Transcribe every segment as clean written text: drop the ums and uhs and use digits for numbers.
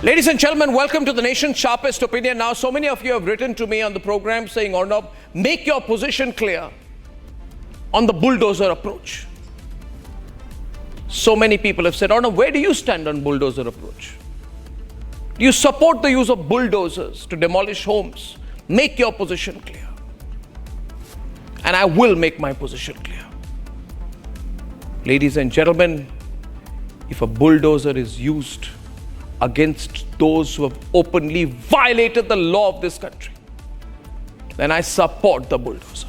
Ladies and gentlemen, welcome to the nation's sharpest opinion. Now, so many of you have written to me on the program saying, Arnab, make your position clear on the bulldozer approach. So many people have said, Arnab, where do you stand on bulldozer approach? Do you support the use of bulldozers to demolish homes? Make your position clear. And I will make my position clear. Ladies and gentlemen, if a bulldozer is used against those who have openly violated the law of this country, then I support the bulldozer.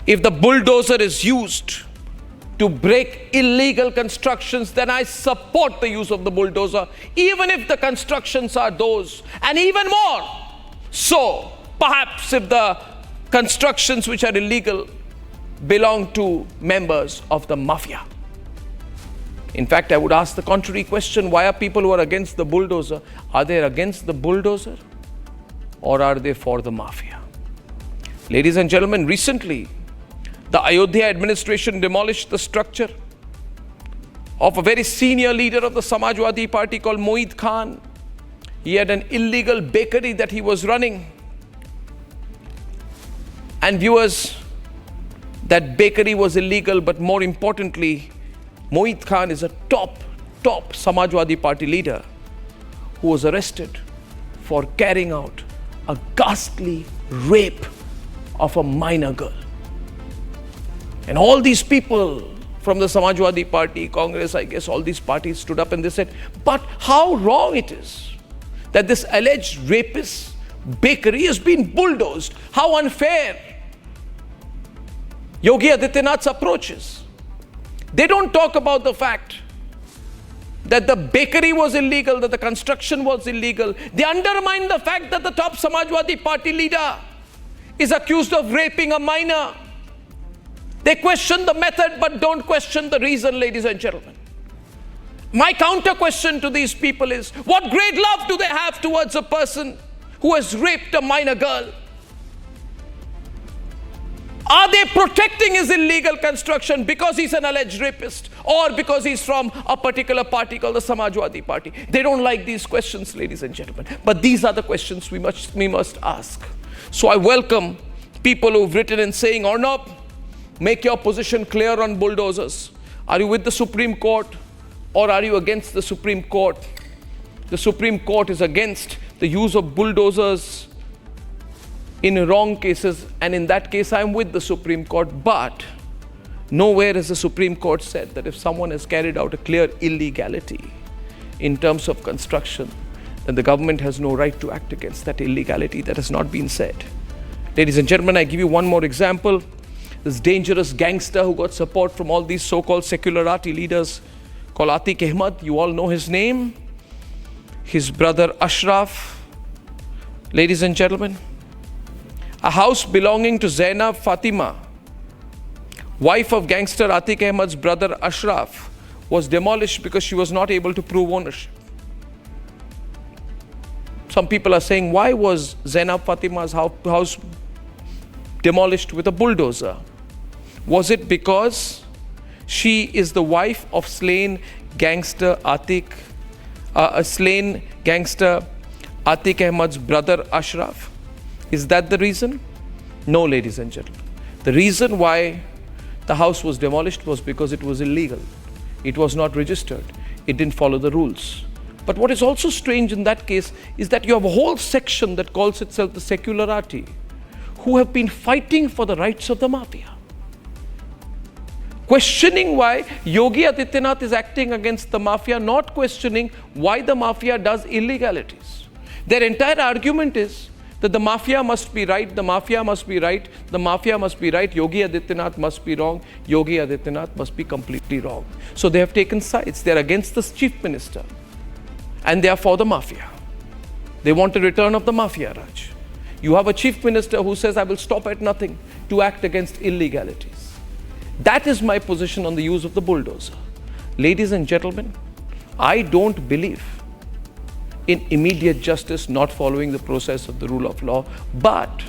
If the bulldozer is used to break illegal constructions, then I support the use of the bulldozer, even if the constructions are those, and even more so, perhaps if the constructions which are illegal belong to members of the mafia. In fact, I would ask the contrary question, why are people who are against the bulldozer, are they against the bulldozer or are they for the mafia? Ladies and gentlemen, recently, the Ayodhya administration demolished the structure of a very senior leader of the Samajwadi Party called Moeed Khan. He had an illegal bakery that he was running. And viewers, that bakery was illegal, but more importantly, Moeed Khan is a top Samajwadi Party leader who was arrested for carrying out a ghastly rape of a minor girl. And all these people from the Samajwadi Party, Congress, I guess, all these parties stood up and they said, but how wrong it is that this alleged rapist bakery has been bulldozed. How unfair Yogi Adityanath's approach is. They don't talk about the fact that the bakery was illegal, that the construction was illegal. They undermine the fact that the top Samajwadi Party leader is accused of raping a minor. They question the method but don't question the reason, ladies and gentlemen. My counter question to these people is, what great love do they have towards a person who has raped a minor girl? Are they protecting his illegal construction because he's an alleged rapist or because he's from a particular party called the Samajwadi Party? They don't like these questions, ladies and gentlemen. But these are the questions we must ask. So I welcome people who've written in saying, Arnab, make your position clear on bulldozers. Are you with the Supreme Court or are you against the Supreme Court? The Supreme Court is against the use of bulldozers in wrong cases, and in that case I'm with the Supreme Court, but nowhere has the Supreme Court said that if someone has carried out a clear illegality in terms of construction, then the government has no right to act against that illegality. That has not been said. Ladies and gentlemen, I give you one more example. This dangerous gangster who got support from all these so-called secularati leaders called Atiq Ahmed, you all know his name, his brother Ashraf. Ladies and gentlemen, a house belonging to Zainab Fatima, wife of gangster Atiq Ahmed's brother Ashraf, was demolished because she was not able to prove ownership. Some people are saying, why was Zainab Fatima's house demolished with a bulldozer? Was it because she is the wife of slain gangster Atiq Ahmed's brother Ashraf? Is that the reason? No, ladies and gentlemen. The reason why the house was demolished was because it was illegal. It was not registered. It didn't follow the rules. But what is also strange in that case is that you have a whole section that calls itself the secularati, who have been fighting for the rights of the mafia, questioning why Yogi Adityanath is acting against the mafia, not questioning why the mafia does illegalities. Their entire argument is that the mafia must be right, the mafia must be right, the mafia must be right, Yogi Adityanath must be wrong, Yogi Adityanath must be completely wrong. So they have taken sides. They are against the chief minister and they are for the mafia. They want a return of the mafia, Raj. You have a chief minister who says, I will stop at nothing to act against illegalities. That is my position on the use of the bulldozer. Ladies and gentlemen, I don't believe in immediate justice not following the process of the rule of law, but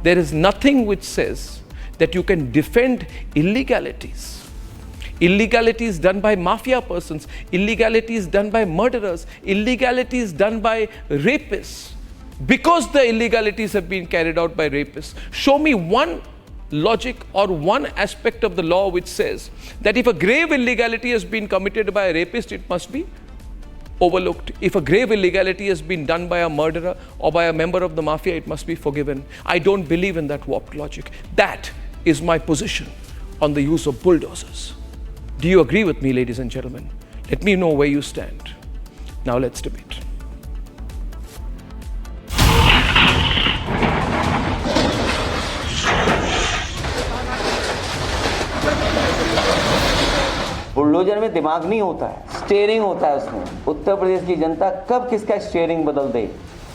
there is nothing which says that you can defend illegalities Illegality is done by mafia persons. Illegality is done by murderers. Illegality is done by rapists. Because the illegalities have been carried out by rapists, show me one logic or one aspect of the law which says that if a grave illegality has been committed by a rapist, it must be overlooked. If a grave illegality has been done by a murderer or by a member of the mafia, it must be forgiven. I don't believe in that warped logic. That is my position on the use of bulldozers. Do you agree with me, ladies and gentlemen? Let me know where you stand. Now let's debate. Bulldozer में दिमाग नहीं होता है, steering होता है उसमें। उत्तर प्रदेश की जनता कब किसका स्टीयरिंग बदल दे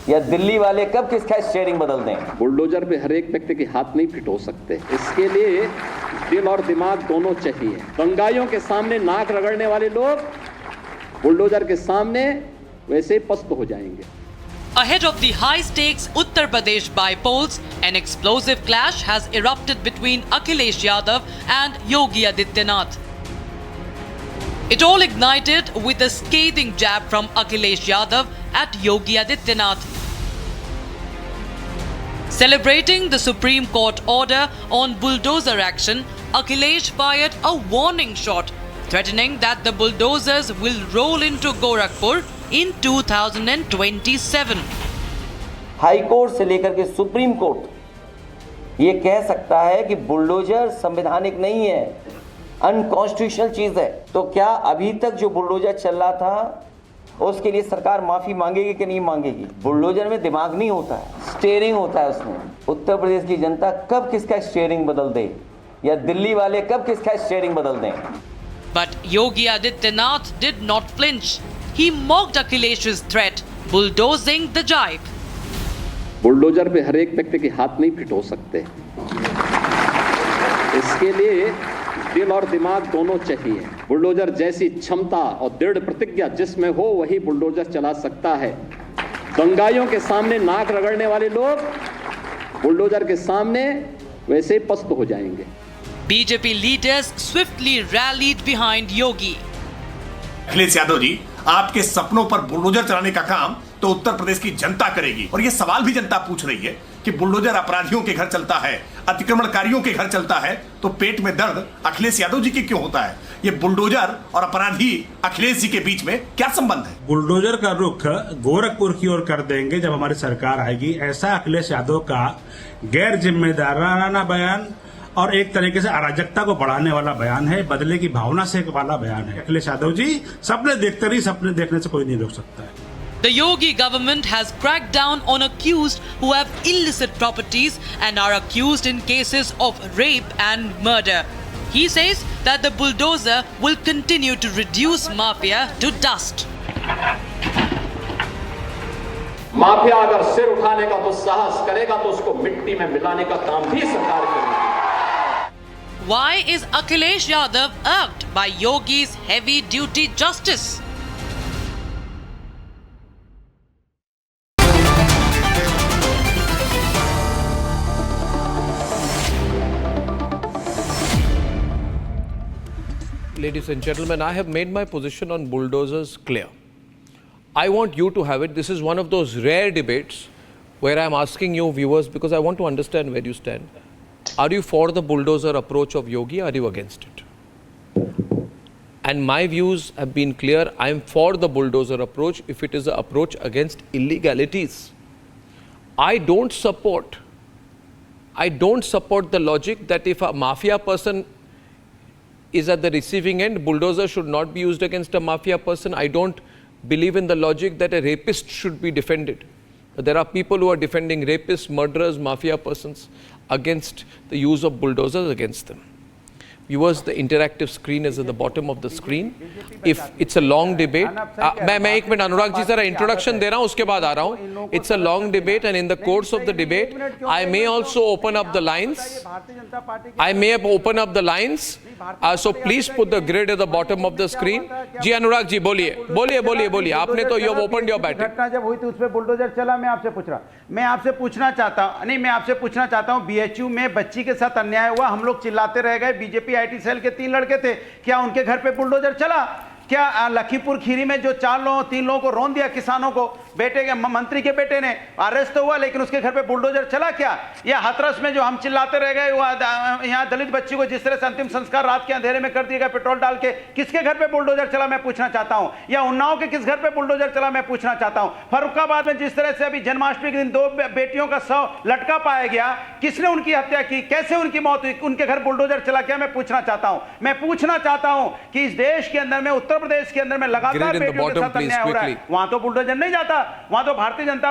या दिल्ली वाले कब किसका स्टीयरिंग बदल दें। बुलडोजर पे हर एक व्यक्ति के हाथ नहीं फिट हो सकते, इसके लिए दिल और दिमाग दोनों चाहिए। दंगाइयों के सामने नाक रगड़ने वाले लोग बुलडोजर के सामने वैसे ही पस्त हो जाएंगे। Ahead of the high-stakes Uttar Pradesh by-polls, an explosive clash has erupted between Akhilesh Yadav and Yogi Adityanath. It all ignited with a scathing jab from Akhilesh Yadav at Yogi Adityanath. Celebrating the Supreme Court order on bulldozer action, Akhilesh fired a warning shot, threatening that the bulldozers will roll into Gorakhpur in 2027. High court से लेकर के supreme court ये कह सकता है कि bulldozer संवैधानिक नहीं है, अनकॉन्स्टिट्यूशनल चीज है। तो क्या अभी तक जो बुलडोजर चल रहा था उसके लिए सरकार माफी मांगेगी कि नहीं मांगेगी? बुलडोजर में दिमाग नहीं होता है, स्टीयरिंग होता है उसमें। उत्तर प्रदेश की जनता कब किसका स्टीयरिंग बदल दे या दिल्ली वाले कब किसका स्टीयरिंग बदल दें। But Yogi Adityanath did not flinch. He mocked Akhilesh's threat, bulldozing the jibe. Bulldozer पे हर एक व्यक्ति के हाथ नहीं फिट हो सकते, इसके लिए दिल और दिमाग दोनों चाहिए। बुलडोजर जैसी क्षमता और दृढ़ प्रतिज्ञा जिसमें हो वही बुलडोजर चला सकता है। दंगाइयों के सामने नाक रगड़ने वाले लोग बुलडोजर के सामने वैसे ही पस्त हो जाएंगे। BJP leaders swiftly rallied behind Yogi. Akhilesh Yadav ji, आपके सपनों पर बुलडोजर चलाने का काम तो उत्तर प्रदेश की जनता करेगी। और ये सवाल भी जनता पूछ रही है कि बुलडोजर अपराधियों के घर चलता है, अतिक्रमणकारियों के घर चलता है, तो पेट में दर्द अखिलेश यादव जी के क्यों होता है? ये बुलडोजर और अपराधी अखिलेश जी के बीच में क्या संबंध है? बुलडोजर का रुख गोरखपुर की ओर कर देंगे जब हमारी सरकार आएगी, ऐसा अखिलेश यादव का गैर जिम्मेदाराना बयान और एक तरीके से अराजकता को बढ़ाने वाला बयान है, बदले की भावना से वाला बयान है। अखिलेश यादव जी सपने देखते रही, सपने देखने से कोई नहीं रोक सकता है। The Yogi government has cracked down on accused who have illicit properties and are accused in cases of rape and murder. He says that the bulldozer will continue to reduce mafia to dust. Mafia अगर सिर उठाने का तो साहस करेगा तो उसको मिट्टी में मिलाने का काम भी सरकार करेगी। Why is Akhilesh Yadav irked by Yogi's heavy-duty justice? Ladies and gentlemen, I have made my position on bulldozers clear. I want you to have it. This is one of those rare debates where I'm asking you viewers, because I want to understand where you stand. Are you for the bulldozer approach of Yogi? Are you against it? And my views have been clear. I'm for the bulldozer approach if it is an approach against illegalities. I don't support the logic that if a mafia person is at the receiving end, bulldozer should not be used against a mafia person. I don't believe in the logic that a rapist should be defended. There are people who are defending rapists, murderers, mafia persons against the use of bulldozers against them. Viewers, the interactive screen is at the bottom of the screen. If it's a long debate, मैं एक minute Anurag ji जरा introduction दे रहा हूँ, उसके बाद आ रहा हूँ. It's a long debate, and in the course of the debate, I may also open up the lines. So please put the grid at the bottom of the screen. जी अनुराग जी बोलिए. आपने तो you have opened your batting. घटना जब हुई थी उसमें bulldozer चला, मैं आपसे पूछना चाहता हूँ BHU में बच्ची के साथ अन्याय हुआ, हम लोग चिल्लाते रह गए, बीजेपी सीआईटी सेल के 3 लड़के थे, क्या उनके घर पे बुलडोजर चला? क्या लखीमपुर खीरी में जो 3 लोगों को रौंद दिया, किसानों को, बेटे के मंत्री के बेटे ने अरेस्ट तो हुआ, लेकिन उसके घर पे बुलडोजर चला क्या? या हाथरस में जो हम चिल्लाते रह गए, यहाँ दलित बच्ची को जिस तरह से अंतिम संस्कार रात के अंधेरे में कर दिया गया पेट्रोल डाल के, किसके घर पे बुलडोजर चला मैं पूछना चाहता हूं? या उन्नाव के किस घर पे बुलडोजर चला मैं पूछना चाहता हूं? फर्रुखाबाद में जिस तरह से अभी जन्माष्टमी के दिन 2 बेटियों का शव लटका पाया गया, किसने उनकी हत्या की, कैसे उनकी मौत हुई, उनके घर बुलडोजर चला क्या मैं पूछना चाहता हूं? मैं पूछना चाहता हूं कि इस देश के अंदर में, उत्तर प्रदेश के अंदर में लगातार बेटियों के साथ अन्याय हो रहा है, वहां तो बुलडोजर नहीं जाता, वहां तो भारतीय जनता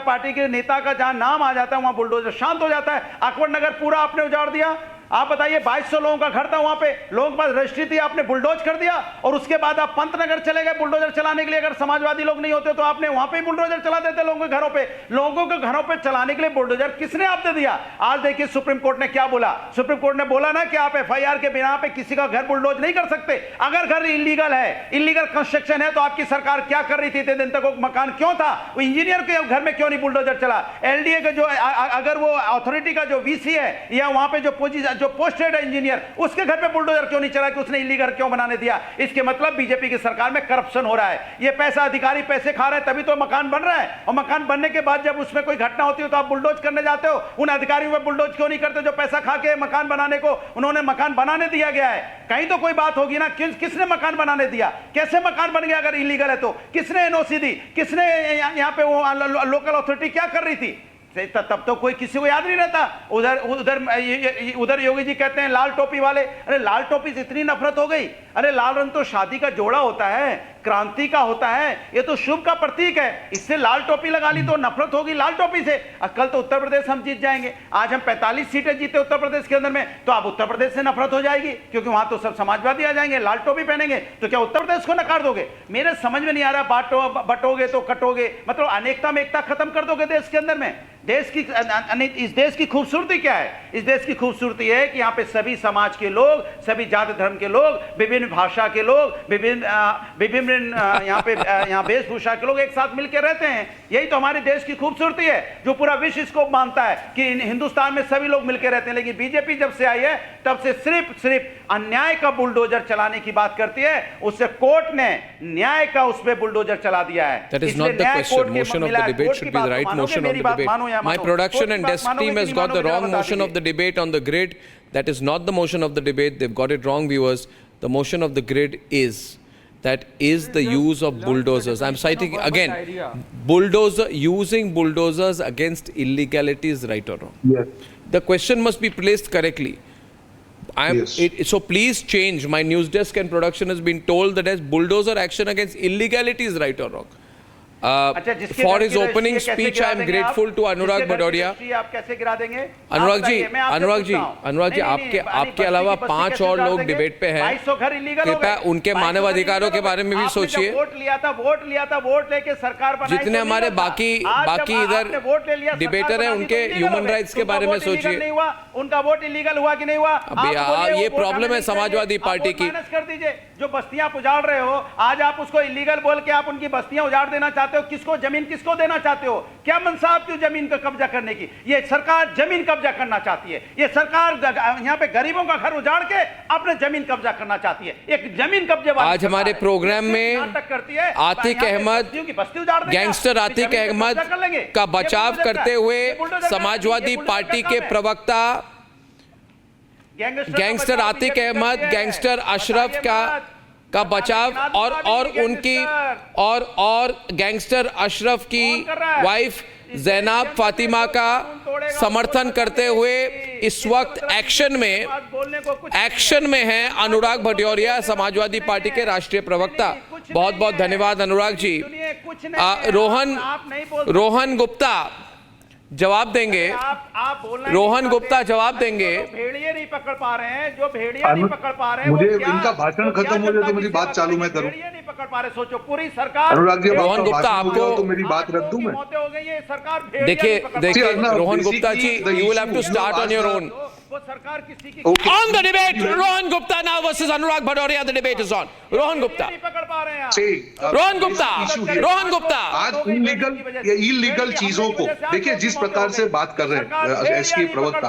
पार्टी के नेता का जहां नाम आ जाता है वहां बुलडोजर शांत हो जाता है। अकबर नगर पूरा आपने उजाड़ दिया, आप बताइए 2200 लोगों का घर था वहां पे, लोगों के पास रजिस्ट्री थी, आपने बुलडोज कर दिया, और उसके बाद आप पंतनगर चले गए बुलडोजर चलाने के लिए। अगर समाजवादी लोग नहीं होते तो आपने वहां पे बुलडोजर चला देते लोगों के घरों पे। लोगों के घरों पे चलाने के लिए बुलडोजर किसने आपने दिया? आज देखिए सुप्रीम कोर्ट ने क्या बोला। सुप्रीम कोर्ट ने बोला ना कि आप एफआईआर के बिना पे किसी का घर बुलडोज नहीं कर सकते। अगर घर इलीगल है, इलीगल कंस्ट्रक्शन है, तो आपकी सरकार क्या कर रही थी इतने दिन तक? वो मकान क्यों था? वो इंजीनियर के घर में क्यों नहीं बुलडोजर चला? एलडीए का जो अगर वो अथॉरिटी का जो वीसी है या वहां पे जो पोस्टेड इंजीनियर, उसके घर पे बुलडोजर क्यों नहीं चला कि उसने इलीगल क्यों बनाने दिया? इसके मतलब बीजेपी की सरकार में करप्शन हो रहा है। ये पैसा अधिकारी पैसे खा रहे हैं, तभी तो मकान बन रहा है। और मकान बनने के बाद जब उसमें कोई घटना होती है तो आप बुलडोज करने जाते हो। उन अधिकारियों पर बुलडोज क्यों नहीं करते जो पैसा खा के मकान बनाने को उन्होंने मकान बनाने दिया गया है? कहीं तो कोई बात होगी ना, किसने मकान बनाने दिया? कैसे मकान बन गया अगर इलीगल है तो? किसने एनओसी दी? किसने यहाँ पे वो लोकल अथॉरिटी क्या कर रही थी? तब तो कोई किसी को याद नहीं रहता। उधर योगी जी कहते हैं लाल टोपी वाले, अरे लाल टोपी से इतनी नफरत हो गई। अरे लाल रंग तो शादी का जोड़ा होता है, क्रांति का होता है, ये तो शुभ का प्रतीक है। इससे लाल टोपी लगा ली तो नफरत होगी लाल टोपी से। कल तो उत्तर प्रदेश हम जीत जाएंगे। आज हम 45 सीटें जीते उत्तर प्रदेश के अंदर में, तो अब उत्तर प्रदेश से नफरत हो जाएगी क्योंकि वहां तो सब समाजवादी आ जाएंगे, लाल टोपी पहनेंगे। तो क्या उत्तर प्रदेश को नकार दोगे? मेरे समझ में नहीं आ रहा। बटोगे तो कटोगे, मतलब अनेकता में एकता खत्म कर दोगे देश के अंदर में। इस देश की खूबसूरती क्या है? इस देश की खूबसूरती है कि यहाँ पे सभी समाज के लोग, सभी जाति धर्म के लोग, विभिन्न भाषा के लोग, विभिन्न यहाँ वेशभूषा के लोग एक साथ मिलकर रहते हैं। यही तो हमारे देश की खूबसूरती है जो पूरा विश्व इसको मानता है कि हिंदुस्तान में सभी लोग मिलकर रहते हैं। लेकिन बीजेपी जब से आई है तब से सिर्फ अन्याय का बुलडोजर चलाने की बात करती है। उससे कोर्ट ने न्याय का उस पे बुलडोजर चला दिया है। That is not the question. Motion of the debate should be the right motion of the debate. My production and desk team has got the wrong motion of the debate on the grid. That is not the motion of the debate. They've got it wrong, viewers. The motion of the grid is the use of bulldozers. I'm citing again, using bulldozers against illegality is right or wrong? Yes. The question must be placed correctly. So please change. My news desk and production has been told that as bulldozer action against illegality is right or wrong. For his opening speech, I am grateful to Anurag Bhadoria. आप कैसे गिरा देंगे? अनुराग जी, आपके अलावा 5 और लोग debate पे हैं। कृपया उनके मानवाधिकारों के बारे में भी सोचिए। वोट लिया था, वोट लेके सरकार बनाई। जितने हमारे बाकी इधर डिबेटर हैं उनके ह्यूमन राइट्स के बारे में सोचिए। उनका वोट इलीगल हुआ कि नहीं हुआ? ये प्रॉब्लम है समाजवादी पार्टी की। कर दीजिए, जो बस्तियां उजाड़ रहे हो आज आप उसको इलीगल बोल के आप उनकी बस्तियां उजाड़ देना चाहते हो। किसको जमीन किसको देना चाहते हो? क्या मनसा आपकी जमीन का कब्जा करने की? ये सरकार जमीन कब्जा करना चाहती है। ये सरकार यहाँ पे गरीबों का घर उजाड़ के अपने जमीन कब्जा करना चाहती है। एक जमीन कब्जे वाली आज हमारे प्रोग्राम में आतिक अहमद, गैंगस्टर आतिक अहमद का बचाव करते हुए समाजवादी पार्टी के प्रवक्ता गैंगस्टर आतिक अहमद, गैंगस्टर अशरफ का बचाव और गैंगस्टर अशरफ की वाइफ जैनाब फातिमा का समर्थन करते हुए इस वक्त एक्शन में है अनुराग भटौरिया, समाजवादी पार्टी के राष्ट्रीय प्रवक्ता। बहुत बहुत धन्यवाद अनुराग जी। रोहन गुप्ता जवाब देंगे। रोहन गुप्ता जवाब देंगे। भेड़िए नहीं पकड़ पा रहे हैं, जो भेड़िया नहीं पकड़ पा रहे हैं। मुझे इनका भाषण खत्म हो जाए तो मेरी बात चालू मैं करूं। पकड़ पा रहे, सोचो पूरी सरकार। अनुराग जी, रोहन गुप्ता, आपको तो मेरी बात रख दूं मैं? मौतें हो गई है, सरकार देखिए पाती। Rohan Gupta ji, you will have to start on your own. वो सरकार किसी की On the debate, Rohan Gupta now versus Anurag Bhadoria. The debate is on. Rohan Gupta. नहीं पकड़ पा रहे हैं। रोहन गुप्ता, रोहन गुप्ता। आज इलीगल चीजों को देखिए, जिस प्रकार से बात कर रहे हैं एसके प्रवक्ता,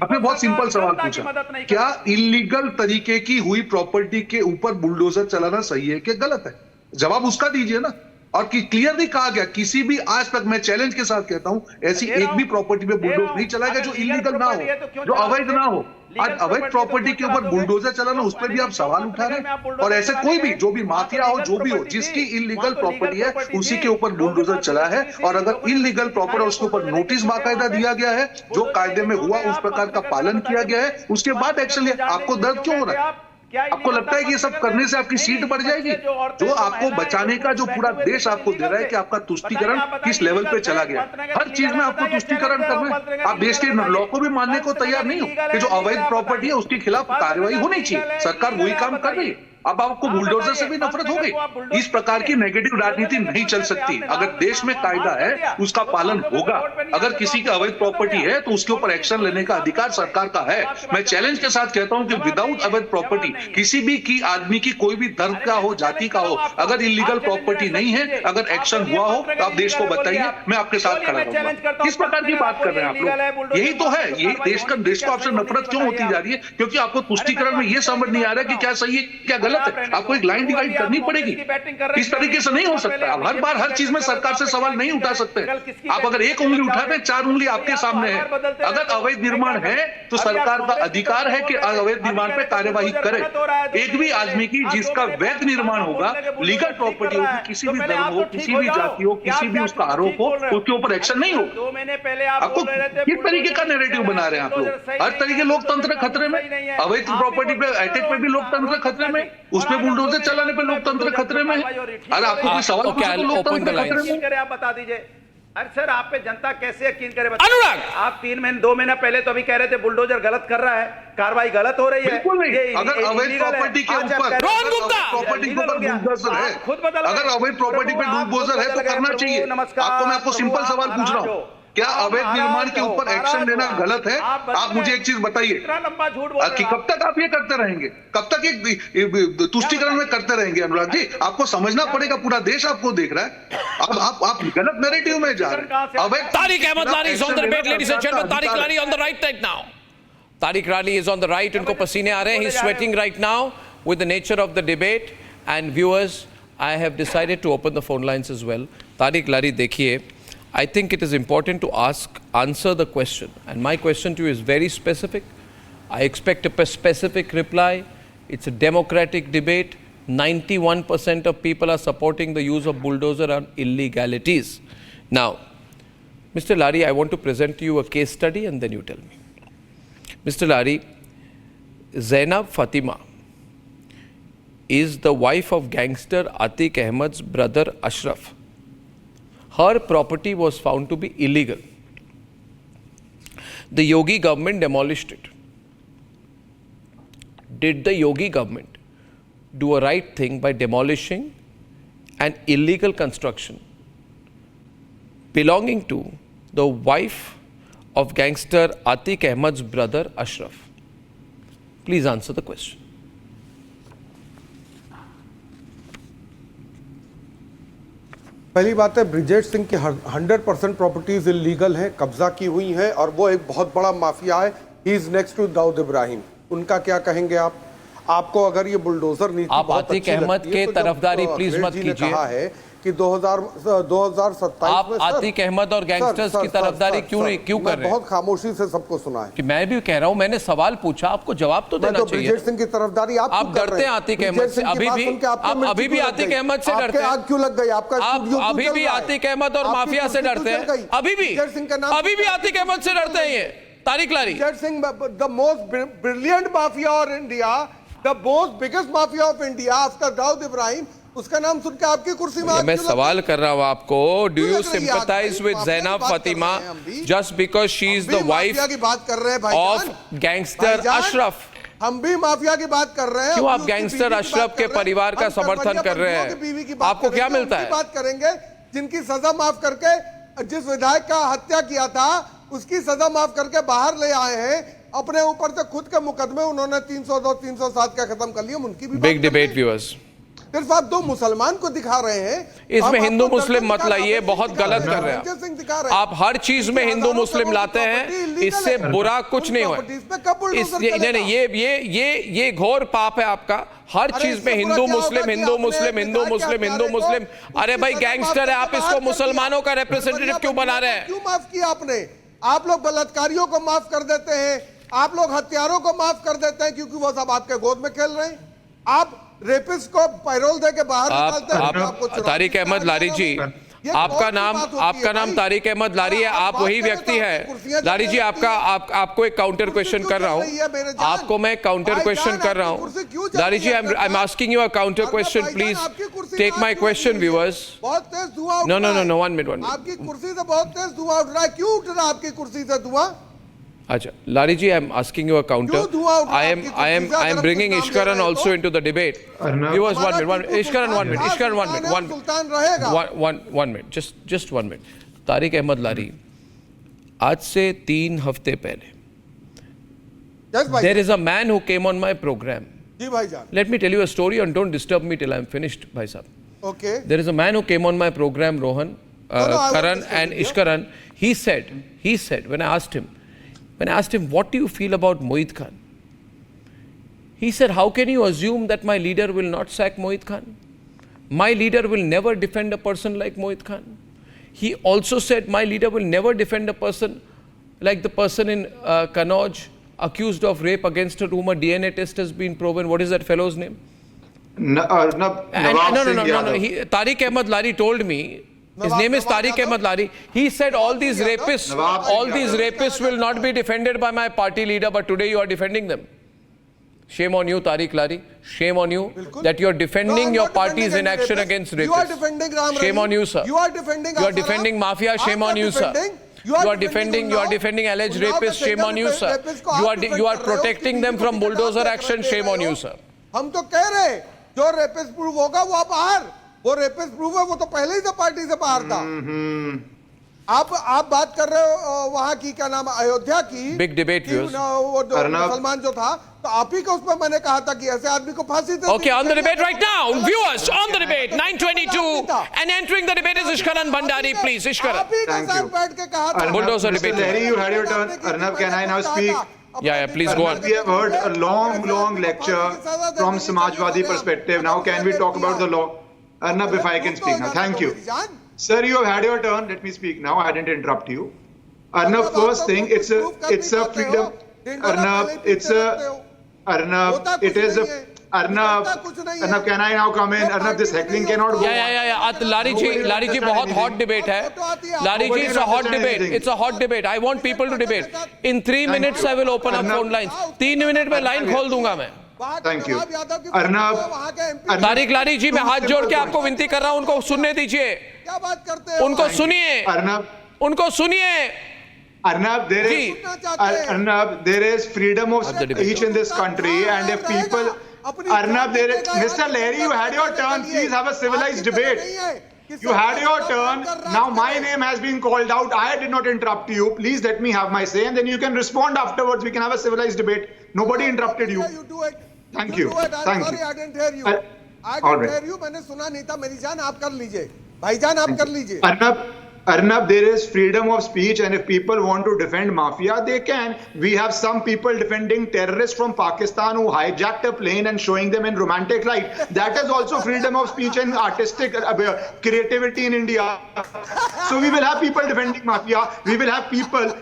आपने बहुत सिंपल सवाल पूछा, क्या इलीगल तरीके की हुई प्रॉपर्टी के ऊपर बुलडोजर चलाना सही है कि गलत है? जवाब उसका दीजिए ना। और क्लियरली कहा गया, किसी भी आज तक मैं चैलेंज के साथ कहता हूं, ऐसी एक भी प्रॉपर्टी पे बुलडोजर नहीं चलाएगा जो इलीगल ना हो, जो अवैध ना हो। आज अवैध प्रॉपर्टी के ऊपर बुलडोजर चलाना, उस पर भी आप सवाल उठा रहे हैं। और ऐसे कोई भी, जो भी माफिया हो, जो भी हो, जिसकी इलीगल प्रॉपर्टी है उसी के ऊपर बुलडोजर चला है। और अगर इलीगल प्रॉपर्टी और उसके ऊपर नोटिस बाकायदा दिया गया है, जो कायदे में हुआ उस प्रकार का पालन किया गया है, उसके बाद एक्शन लिया। आपको दर्द क्यों हो रहा है? आपको लगता है कि ये सब करने से आपकी सीट बढ़ जाएगी? जो आपको बचाने का जो पूरा देश आपको दे रहा है कि आपका तुष्टीकरण किस लेवल पे चला गया, हर चीज में आपको तुष्टीकरण करना है। आप देश के लॉ को भी मानने को तैयार नहीं हो कि जो अवैध प्रॉपर्टी है उसके खिलाफ कार्रवाई होनी चाहिए। सरकार वही काम कर रही है। अब आपको बुलडोजर से भी नफरत हो गई। इस प्रकार की नेगेटिव राजनीति नहीं चल सकती। अगर देश में कायदा है उसका पालन होगा। अगर किसी का अवैध प्रॉपर्टी है तो उसके ऊपर एक्शन लेने का अधिकार सरकार का है। मैं चैलेंज के साथ कहता हूं कि विदाउट अवैध प्रॉपर्टी किसी भी की आदमी की, कोई भी धर्म का हो, जाति का हो, अगर इलीगल प्रॉपर्टी नहीं है, अगर एक्शन हुआ हो तो आप देश को बताइए, मैं आपके साथ खड़ा रहूंगा। किस प्रकार की बात कर रहे हैं आप लोग? यही तो है, यही देश को आपसे नफरत क्यों होती जा रही है? क्योंकि आपको तुष्टीकरण में यह समझ नहीं आ रहा कि क्या सही है क्या गलत है। आपको एक लाइन डिवाइड करनी पड़ेगी। इस तरीके से नहीं हो सकता। आप हर बार हर चीज में सरकार से सवाल नहीं उठा सकते। आप अगर एक उंगली उठाते हैं, 4 उंगली आपके सामने है। अगर अवैध निर्माण है तो सरकार का अधिकार है कि अवैध निर्माण पे कार्यवाही करे। एक भी आदमी की जिसका वैध निर्माण होगा, लीगल प्रॉपर्टी होगी, किसी भी धर्म हो, किसी भी जाति हो, किसी भी उसका आरोप हो, उसके ऊपर एक्शन नहीं हो। 2 महीने पहले आप आपको किस तरीके का नैरेटिव बना रहे हैं आप लोग? हर तरीके लोकतंत्र खतरे में, अवैध प्रॉपर्टी पे अटैक पे भी लोकतंत्र खतरे में, उसमें बुलडोजर चलाने पे लोकतंत्र खतरे में है। अरे आपको कोई सवाल पूछे तो लोकतंत्र खतरे में। आप बता दीजिए। अरे सर, आप पे जनता कैसे यकीन करे? अनुराग, आप 2 महीना पहले तो अभी कह रहे थे बुलडोजर गलत कर रहा है, कार्रवाई गलत हो रही है। बिल्कुल नहीं। अगर अवैध प्रॉपर्टी के ऊपर प्रॉपर्टी के ऊपर बुलडोजर है, अगर अवैध प्रॉपर्टी पे बुलडोजर है तो करना चाहिए। आपको सिंपल सवाल पूछ रहा हूँ, क्या अवैध निर्माण के ऊपर एक्शन लेना गलत है? आप मुझे एक चीज बताइए कि कब तक आप ये करते रहेंगे? कब तक एक तुष्टीकरण में करते रहेंगे? अनुराग जी, आपको समझना पड़ेगा, पूरा देश आपको देख रहा है। आप गलत नैरेटिव में जा रहे हैं। अवैध Tariq Ahmed Lari is on the debate, ladies and gentlemen. Tariq Lari on the right right now. Tariq Lari is on the right. इनको पसीने आ रहे हैं. He's sweating right now with the nature of the debate. And viewers, I have decided to open the phone lines as well. Tariq Lari, देखिए, I think it is important to answer the question. And my question to you is very specific. I expect a specific reply. It's a democratic debate. 91% of people are supporting the use of bulldozer on illegalities. Now, Mr. Lari, I want to present to you a case study and then you tell me. Mr. Lari, Zainab Fatima is the wife of gangster Atiq Ahmed's brother Ashraf. Her property was found to be illegal. The Yogi government demolished it. Did the Yogi government do a right thing by demolishing an illegal construction belonging to the wife of gangster Atiq Ahmed's brother Ashraf? Please answer the question. पहली बात है, ब्रिजेश सिंह की 100% properties illegal हैं, कब्जा की हुई हैं और वो एक बहुत बड़ा माफिया है। He is next to Dawood Ibrahim. उनका क्या कहेंगे आप? आपको अगर ये बुलडोजर नीति आप आतिक अहमद के तरफदारी प्लीज मत कीजिए। कहा है कि 2027 आप आतिक अहमद और गैंगस्टर्स की तरफदारी क्यों कर रहे हैं? बहुत खामोशी से सबको सुना है कि मैं भी कह रहा हूं, मैंने सवाल पूछा, आपको जवाब तो देना चाहिए। ब्रिजेश सिंह की तरफदारी आप डरते हैं आतिक अहमद से? अभी भी आतिक अहमद से डरते हैं? आग क्यों लग गई? आपका अभी भी आतिक अहमद और माफिया से डरते हैं? अभी भी आतिक अहमद से डरते हैं ये Tariq Lari? Brijesh Singh, the most brilliant mafia of India, the most biggest mafia of India after Dawood Ibrahim, उसका नाम सुन के आपकी कुर्सी में मैं सवाल कर रहा हूं आपको, do you sympathise with Zainab Fatima just because she is the wife की बात कर रहे हैं ऑफ गैंगस्टर अशरफ? हम भी माफिया की बात कर रहे हैं। क्यों आप उसकी गैंगस्टर बीवी की अशरफ बात के कर रहे हैं। परिवार का हम समर्थन कन्हैया कर रहे बंधुओं की बीवी की हैं? बात आपको क्या करेंगे, मिलता उनकी है? बात करेंगे जिनकी सजा माफ करके, जिस विधायक का हत्या किया था उसकी सजा माफ करके बाहर ले आए हैं। अपने ऊपर से खुद के मुकदमे उन्होंने 302 307 का खत्म कर लिए, उनकी भी बिग डिबेट व्यूअर्स। सिर्फ आप दो मुसलमान को दिखा रहे हैं, इसमें हम हिंदू आपको मुस्लिम दर्शन मत दिखा रहे लाइए, हैं, बहुत दिखा गलत रहे कर रहे हैं, हैं सिंह दिखा रहे हैं। आप। हर चीज में हिंदू मुस्लिम लाते हैं, इससे बुरा कुछ नहीं हुआ। ये घोर पाप है आपका। हर चीज में हिंदू मुस्लिम हिंदू मुस्लिम हिंदू मुस्लिम हिंदू मुस्लिम। अरे भाई गैंगस्टर है, आप इसको मुसलमानों का रिप्रेजेंटेटिव क्यों बना रहे हैं? क्यों माफ किया आपने? आप लोग बलात्कारियों को माफ कर देते हैं, आप लोग हत्यारों को माफ कर देते हैं क्योंकि वो सब आपके गोद में खेल रहे हैं। आप रेपिस्ट को पैरोल दे के बाहर निकालते हैं। आप तारिक अहमद लारी जी, आपका नाम तारिक अहमद लारी है, आप वही व्यक्ति है। लारी जी, आपको एक काउंटर क्वेश्चन कर रहा हूं, आपको मैं काउंटर क्वेश्चन कर रहा हूं। Lari ji, I am asking you a counter question, please take my question viewers. बहुत तेज धुआं उठ नो रहा नो है। No, 1 minute. आपकी कुर्सी से बहुत तेज धुआं उठ रहा है। क्यों उठ रहा है आपकी कुर्सी से धुआं? अच्छा Lari ji, I am asking you a counter. I am bringing Ishkaran also into the debate. Viewers, 1 minute. Ishkaran, 1 minute. Ishkaran, 1 minute. सुल्तान रहेगा। One minute. Just 1 minute. Tariq Ahmad लारी, आज से 3 हफ्ते पहले, there is a man who came on my program. जी भाईजान। Let me tell you a story and don't disturb me till I am finished, भाई साहब. Okay. There is a man who came on my program, Rohan, Karan and Ishkaran. He said, when I asked him, what do you feel about Mohit Khan? He said, how can you assume that my leader will not sack Mohit Khan? My leader will never defend a person like Mohit Khan. He also said, my leader will never defend a person like the person in Kannauj accused of rape against whom a DNA test has been proven. What is that fellow's name? No. Tariq Ahmad Lari told me, his name is Tariq Ahmad Lari. He said all these rapists will not be defended by my party leader, but today you are defending them. Shame on you, Tariq Lari. Shame on you that you are defending your party's inaction against rapists. You are defending Ram Rahim. Shame on you, sir. You are defending You are defending mafia. Shame on you, sir. You are defending alleged rapists. Shame on you, sir. You are protecting them from bulldozer action. Shame on you, sir. हम तो कह रहे हैं जो rapist prove होगा वो बाहर, वो रेपिस्ट प्रूव है, वो तो पहले ही से पार्टी से बाहर था। आप बात कर रहे हो वहां की, क्या नाम, अयोध्या की बिग डिबेट, वो मुसलमान जो था, तो आप ही को उस पर मैंने कहा था कि ऐसे आदमी को फांसी दे। Okay, on the debate right now, viewers, on the debate, 9:22, and entering the debate is Ishkaran Bhandari, please, Ishkaran. Thank you. बैठ के कहा था Bulldozer debate. Larry, you had your turn. Arnab, can I now speak? Yeah, please go on. We have heard a long lecture from Samajwadi perspective. Now can we talk about the law? Arnab, if I can speak now. Thank you. Sir, you have had your turn. Let me speak now. I didn't interrupt you. Arnab, first thing, it's a freedom. Arnab, Arnab, can I now come in? Arnab, this heckling cannot go. Yeah. Lari ji, बहुत hot debate है. Lari ji, it's a hot debate. It's a hot debate. I want people to debate. In 3 minutes, I will open up phone lines. 3 minutes में line खोल दूंगा मैं. Thank you. Arnab, Tariq लारी जी, मैं हाथ जोड़ के आपको विनती कर रहा हूं, उनको सुनने दीजिए. क्या बात करते हैं? उनको सुनिए. उनको सुनिए. Arnab, there is freedom of speech in this country, and if people, Arnab, Mr. Lahiri, you had your turn. Please have a civilized debate. You had your turn. Now my name has been called out. I did not interrupt you. Please let me have my say, and then you can respond afterwards. We can have a civilized debate. Nobody interrupted you. Thank you. Thank you. I didn't hear you. I didn't hear you. मैंने सुना नहीं था. मेरी जान आप कर लीजिए. भाईजान आप कर लीजिए. Arnab, there is freedom of speech, and if people want to defend mafia, they can. We have some people defending terrorists from Pakistan who hijacked a plane and showing them in romantic light. That is also freedom of speech and artistic creativity in India. So we will have people defending mafia. We will have people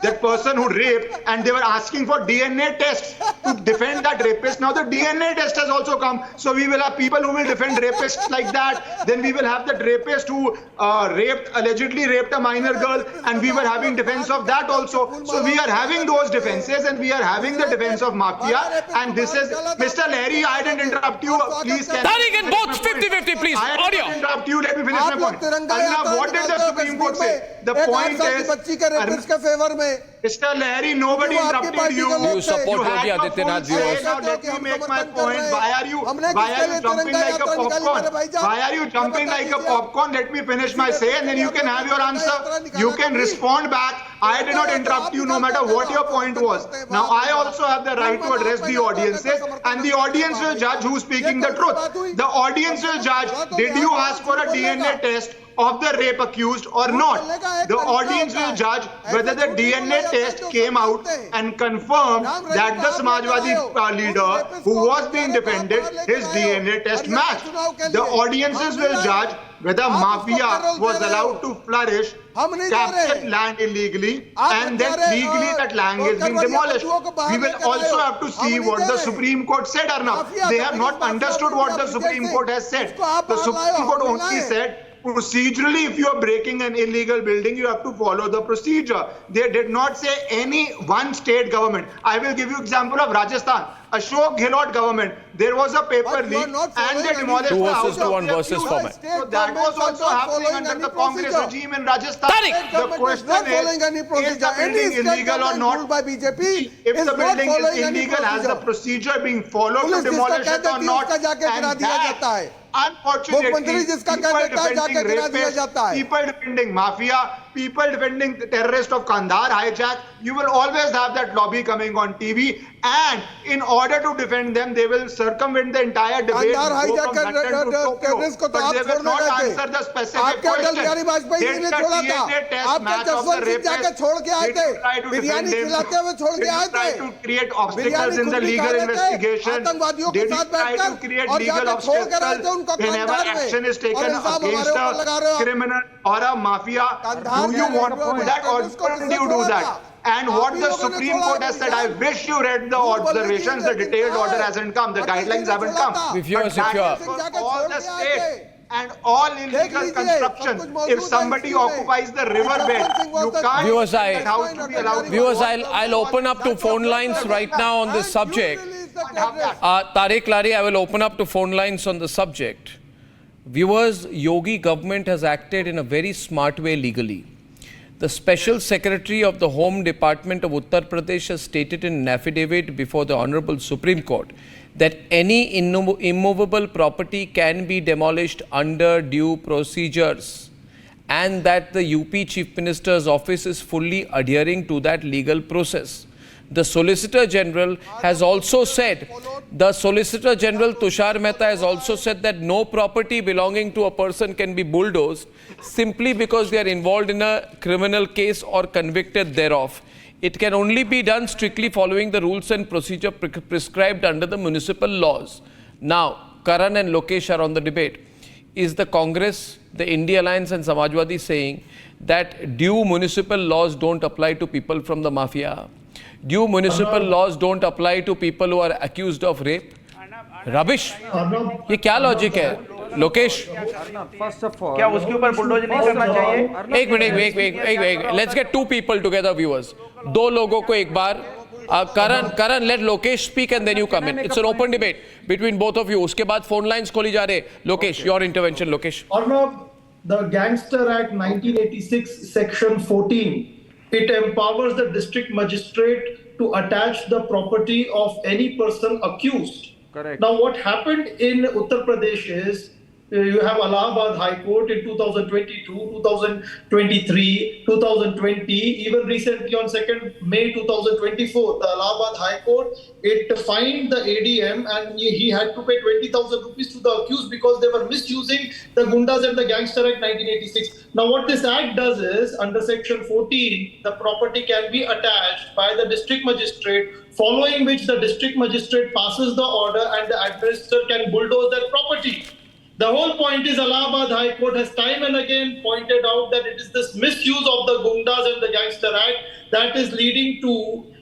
that person who raped, and they were asking for DNA tests to defend that rapist. Now the DNA test has also come. So we will have people who will defend rapists like that. Then we will have that rapist who allegedly raped a minor girl, and we were having defense of that also. So we are having those defenses, and we are having the defense of mafia. And this is, Mr. Lahiri, I didn't interrupt you. Please can Tariq, in both 50-50, please. I Audio. didn't interrupt you. Let me finish my point. Arnab, what did the Supreme Court say? The point is, बच्ची के rapist के favour में रहे? Mr. Lahiri, nobody वो आपकी interrupted party you. के लोग You support had Yogi your Adityanath full say. viewers. Now let me make my point. Why are you jumping like a popcorn? Why are you jumping like a popcorn? Let me finish my say and then you can have your answer. You can respond back. I did not interrupt you no matter what your point was. Now I also have the right to address the audiences and the audience will judge who's speaking the truth. The audience will judge, did you ask for a DNA test of the rape accused or not? The audience will judge whether the DNA test came out and confirmed that the Samajwadi leader who was being defended, his DNA test matched. The audiences will judge whether mafia was allowed to flourish, captured land illegally, and then legally that land is being demolished. We will also have to see what the Supreme Court said, Arnab. They have not understood what the Supreme Court has said. The Supreme Court only said, procedurally, if you are breaking an illegal building, you have to follow the procedure. They did not say any one state government. I will give you example of Rajasthan. Ashok Gehlot government, there was a paper leak and they demolished the house of the accused. So that was also happening under the Congress regime in Rajasthan. The question is the building illegal or not? If the building is illegal, has the procedure being followed to demolish it or not? And that, unfortunately, people defending mafia, people defending the terrorist of Kandahar hijack, you will always have that lobby coming on TV, and in order to defend them, they will circumvent the entire debate, go from London to Tokyo, but they will not answer the specific question. Did the DNA test match of the rapist? Did you try to defend him? Did you try to create obstacles in the legal investigation? Did you try to create legal obstacles whenever action is taken against a criminal or a mafia? Do you want to do that or couldn't you do that? And what the Supreme Court has said, I wish you read the observations, the detailed order hasn't come, the guidelines haven't come. But that is for all the states and all illegal constructions. If somebody occupies the riverbed, you can't Viewers, that house to be allowed to Viewers, go. I'll open up to phone lines right now on this subject. Tariq Lari, I will open up to phone lines on the subject. Viewers, Yogi government has acted in a very smart way legally. The Special Secretary of the Home Department of Uttar Pradesh has stated in an affidavit before the Honorable Supreme Court that any immovable property can be demolished under due procedures, and that the UP Chief Minister's office is fully adhering to that legal process. The Solicitor General has also said, the Solicitor General Tushar Mehta has also said that no property belonging to a person can be bulldozed simply because they are involved in a criminal case or convicted thereof. It can only be done strictly following the rules and procedure prescribed under the municipal laws. Now, Karan and Lokesh are on the debate. Is the Congress, the India Alliance and Samajwadi saying that due municipal laws don't apply to people from the mafia? Due municipal laws don't apply to people who are accused of rape? Rubbish. ये क्या logic है लोकेश? क्या उसके ऊपर bulldoze नहीं करना चाहिए? एक minute, let's get to people together viewers. दो लोगों को एक बार. Karan, let Lokesh speak and then you come in. It's an open debate between both of you. उसके बाद phone lines खोली जा रहे. Lokesh, your intervention, Lokesh. Arnab, the Gangster Act 1986, Section 14, it empowers the district magistrate to attach the property of any person accused. Correct. Now, what happened in Uttar Pradesh is you have Allahabad High Court in 2022, 2023, 2020, even recently on 2nd May 2024, the Allahabad High Court, it fined the ADM and he had to pay 20,000 rupees to the accused because they were misusing the Gundas and the Gangster Act 1986. Now what this act does is, under section 14, the property can be attached by the district magistrate, following which the district magistrate passes the order and the administrator can bulldoze that property. The whole point is Allahabad High Court has time and again pointed out that it is this misuse of the Gundas and the Gangster Act that is leading to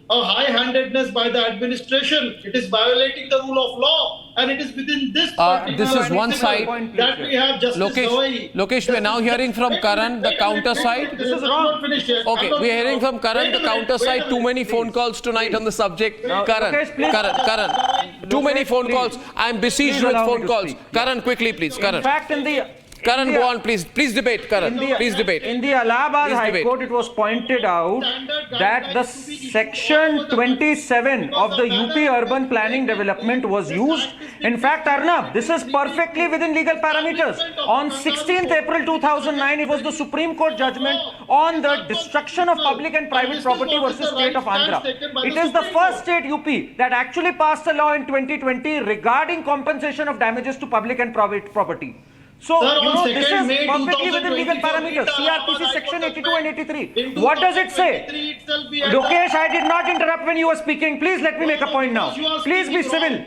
a high-handedness by the administration. It is violating the rule of law, and it is within this This is one side. that we have Justice Gawai. Lokesh, we are now hearing from Karan, the counter side. This is wrong. Okay, we are hearing from Karan, the counter side. Too many phone calls tonight on the subject. Karan. Too many phone calls. I am besieged with phone calls. Karan, quickly, please. Karan. In fact, Karan, go on, please. Please debate, Karan. Please debate. In the Allahabad Please High debate. Court, it was pointed out that the section 27 of the UP urban planning development was used. In fact, Arnab, this is perfectly within legal parameters. On 16th April 2009, it was the Supreme Court judgment on the destruction of public and private property versus state of Andhra. It is the first state UP that actually passed a law in 2020 regarding compensation of damages to public and private property. So, Sir, you on know, this 2nd is May perfectly within legal 2024, parameters. CRPC section 82 and 83. What does it say? Itself we had Lokesh, I did not interrupt when you were speaking. Please let me make a point now. You are Please be speaking civil. wrong.